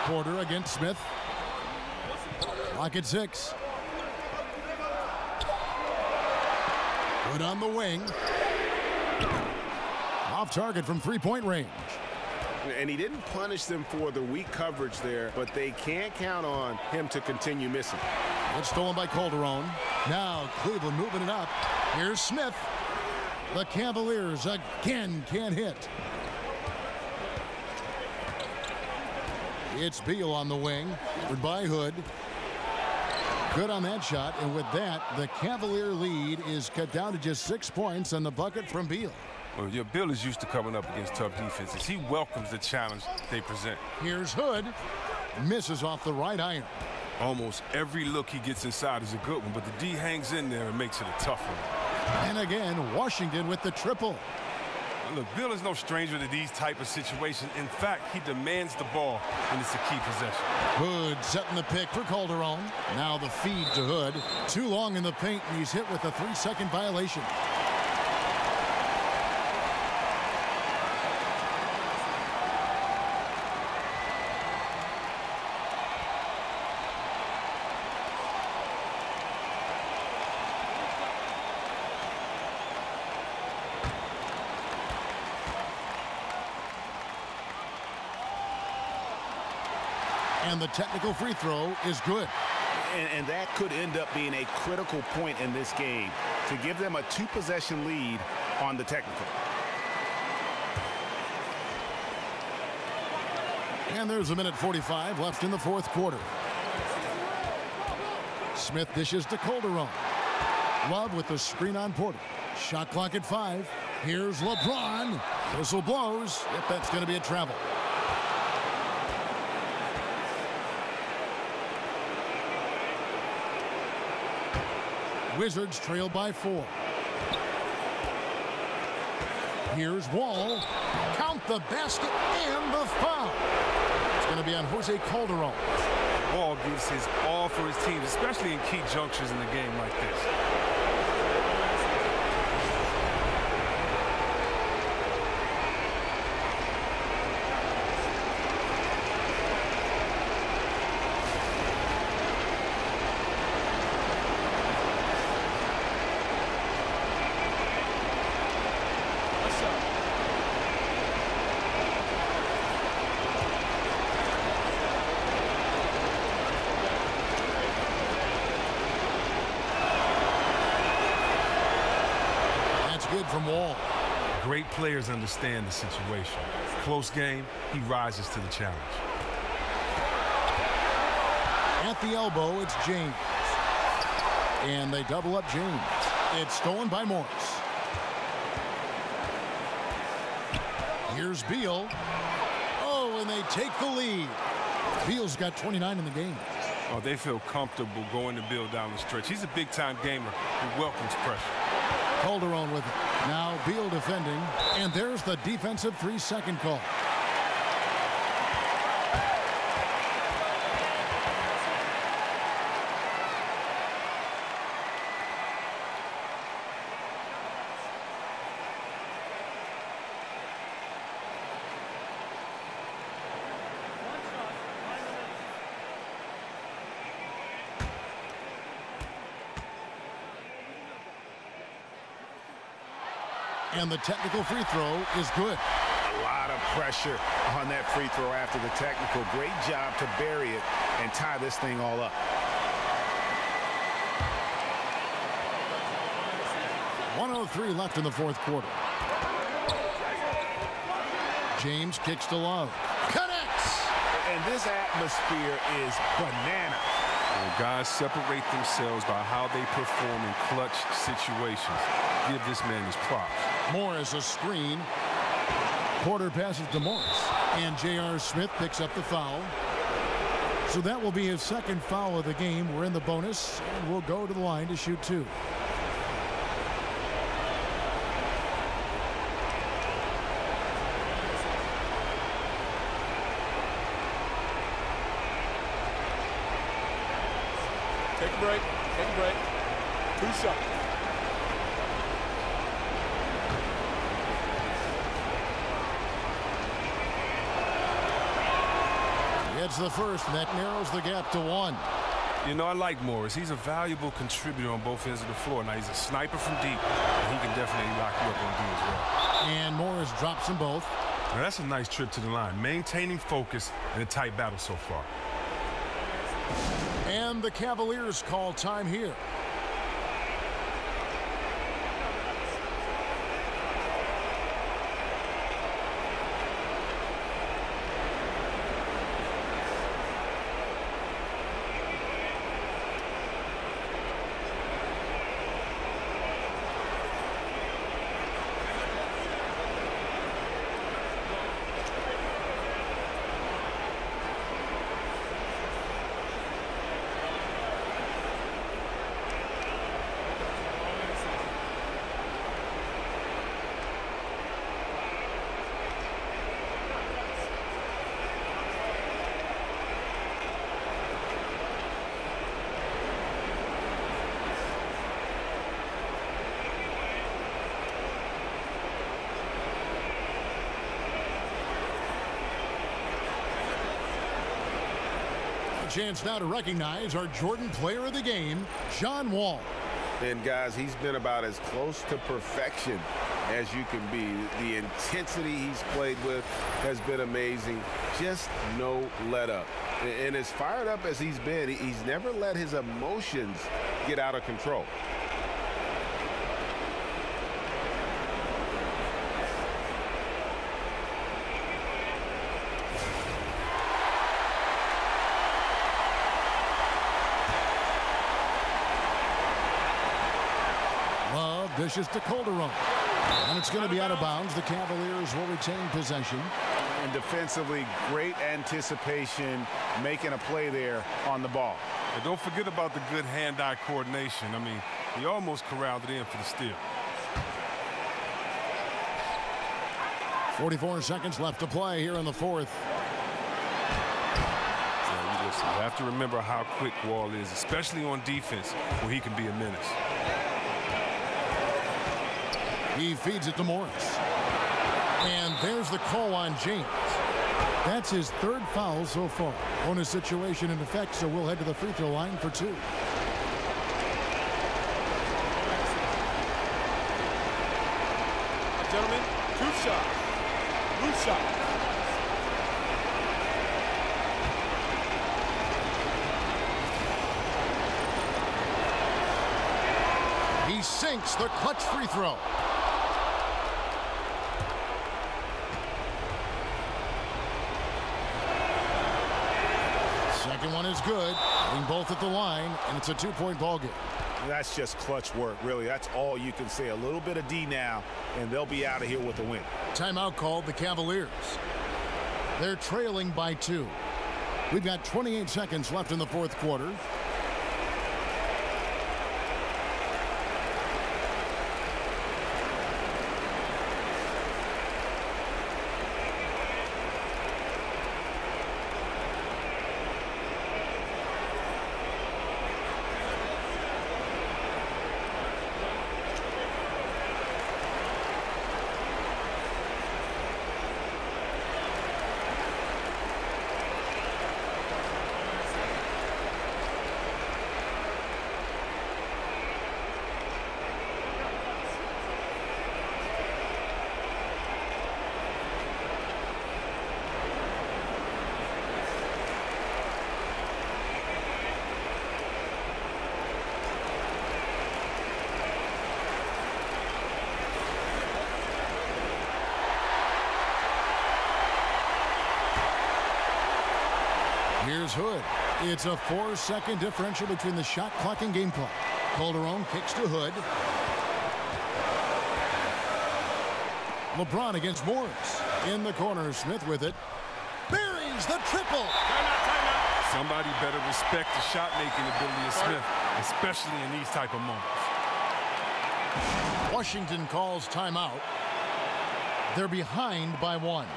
Porter against Smith. Lock at 6. Good on the wing. Off target from 3-point range. And he didn't punish them for the weak coverage there, but they can't count on him to continue missing. It's stolen by Calderon. Now Cleveland moving it up. Here's Smith. The Cavaliers again can't hit. It's Beal on the wing. Covered by Hood. Good on that shot. And with that, the Cavalier lead is cut down to just 6 points on the bucket from Beal. Well, yeah, Bill is used to coming up against tough defenses. He welcomes the challenge they present. Here's Hood. Misses off the right iron. Almost every look he gets inside is a good one, but the D hangs in there and makes it a tough one. And again, Washington with the triple. Look, Bill is no stranger to these type of situations. In fact, he demands the ball when it's a key possession. Hood setting the pick for Calderon. Now the feed to Hood. Too long in the paint, and he's hit with a 3-second violation. And the technical free throw is good. And that could end up being a critical point in this game to give them a 2-possession lead on the technical. And there's a minute 45 left in the 4th quarter. Smith dishes to Calderon. Love with the screen on Porter. Shot clock at 5. Here's LeBron. Whistle blows. Yep, that's going to be a travel. Wizards trail by 4. Here's Wall. Count the basket and the foul. It's going to be on Jose Calderon. Wall gives his all for his team, especially in key junctures in a game like this. From Wall. Great players understand the situation. Close game, he rises to the challenge. At the elbow, it's James. And they double up James. It's stolen by Morris. Here's Beal. Oh, and they take the lead. Beal's got 29 in the game. Oh, they feel comfortable going to Beal down the stretch. He's a big-time gamer who welcomes pressure. Calderon with it. Now Beal defending, and there's the defensive 3-second call. And the technical free throw is good. A lot of pressure on that free throw after the technical. Great job to bury it and tie this thing all up. .103 left in the fourth quarter. James kicks to Love. Connects! And this atmosphere is banana. Guys separate themselves by how they perform in clutch situations. Give this man his props. Morris a screen. Porter passes to Morris. And J.R. Smith picks up the foul. So that will be his second foul of the game. We're in the bonus, and we'll go to the line to shoot 2. Take a break. Take a break. 2 shots. It's the first, and that narrows the gap to 1. You know, I like Morris. He's a valuable contributor on both ends of the floor. Now, he's a sniper from deep, and he can definitely lock you up on D as well. And Morris drops them both. Now, that's a nice trip to the line. Maintaining focus in a tight battle so far. And the Cavaliers call time here. Chance now to recognize our Jordan Player of the Game, John Wall. And guys, he's been about as close to perfection as you can be. The intensity he's played with has been amazing. Just no let up. And as fired up as he's been, he's never let his emotions get out of control. Dishes to Calderon. And it's going to be out of bounds. The Cavaliers will retain possession. And defensively, great anticipation, making a play there on the ball. And don't forget about the good hand-eye coordination. I mean, he almost corralled it in for the steal. 44 seconds left to play here in the fourth. Yeah, you have to remember how quick Wall is, especially on defense, where he can be a menace. He feeds it to Morris. And there's the call on James. That's his third foul so far. Bonus situation in effect, so we'll head to the free throw line for 2. Gentlemen, 2 shots. 2 shots. He sinks the clutch free throw. Second one is good. Hitting both at the line, and it's a 2-point ball game. That's just clutch work, really. That's all you can say. A little bit of D now, and they'll be out of here with a win. Timeout called the Cavaliers. They're trailing by 2. We've got 28 seconds left in the fourth quarter. Here's Hood. It's a 4-second differential between the shot clock and game clock. Calderon kicks to Hood. LeBron against Morris. In the corner, Smith with it. Buries the triple. Timeout. Somebody better respect the shot-making ability of Smith, especially in these type of moments. Washington calls timeout. They're behind by 1.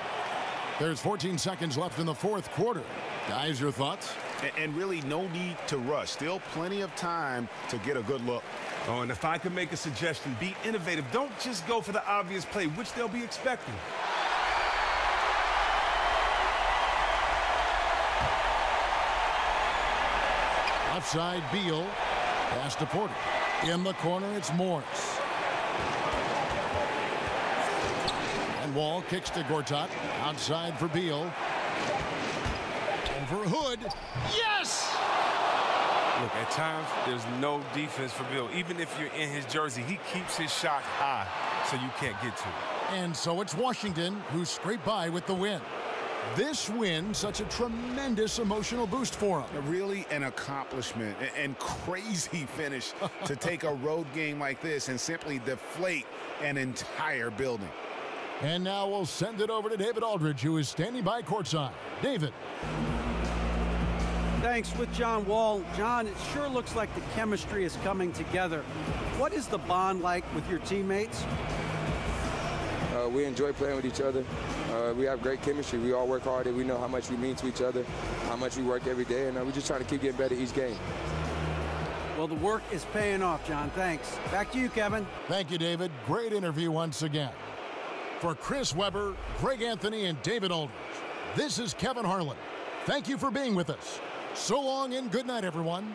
There's 14 seconds left in the fourth quarter. Guys, your thoughts? And really no need to rush. Still plenty of time to get a good look. Oh, and if I could make a suggestion, be innovative. Don't just go for the obvious play, which they'll be expecting. Outside, Beal. Pass to Porter. In the corner, it's Morris. And Wall kicks to Gortat. Outside for Beal. For Hood. Yes! Look, at times, there's no defense for Bill. Even if you're in his jersey, he keeps his shot high so you can't get to it. And so it's Washington who scraped by with the win. This win, such a tremendous emotional boost for him. Really an accomplishment and crazy finish to take a road game like this and simply deflate an entire building. And now we'll send it over to David Aldridge, who is standing by courtside. David. Thanks. With John Wall. John, it sure looks like the chemistry is coming together. What is the bond like with your teammates? We enjoy playing with each other. We have great chemistry. We all work hard, and we know how much we mean to each other, how much we work every day, and we just try to keep getting better each game. Well, the work is paying off, John. Thanks. Back to you, Kevin. Thank you, David. Great interview once again. For Chris Webber, Greg Anthony, and David Aldridge, this is Kevin Harlan. Thank you for being with us. So long and good night, everyone.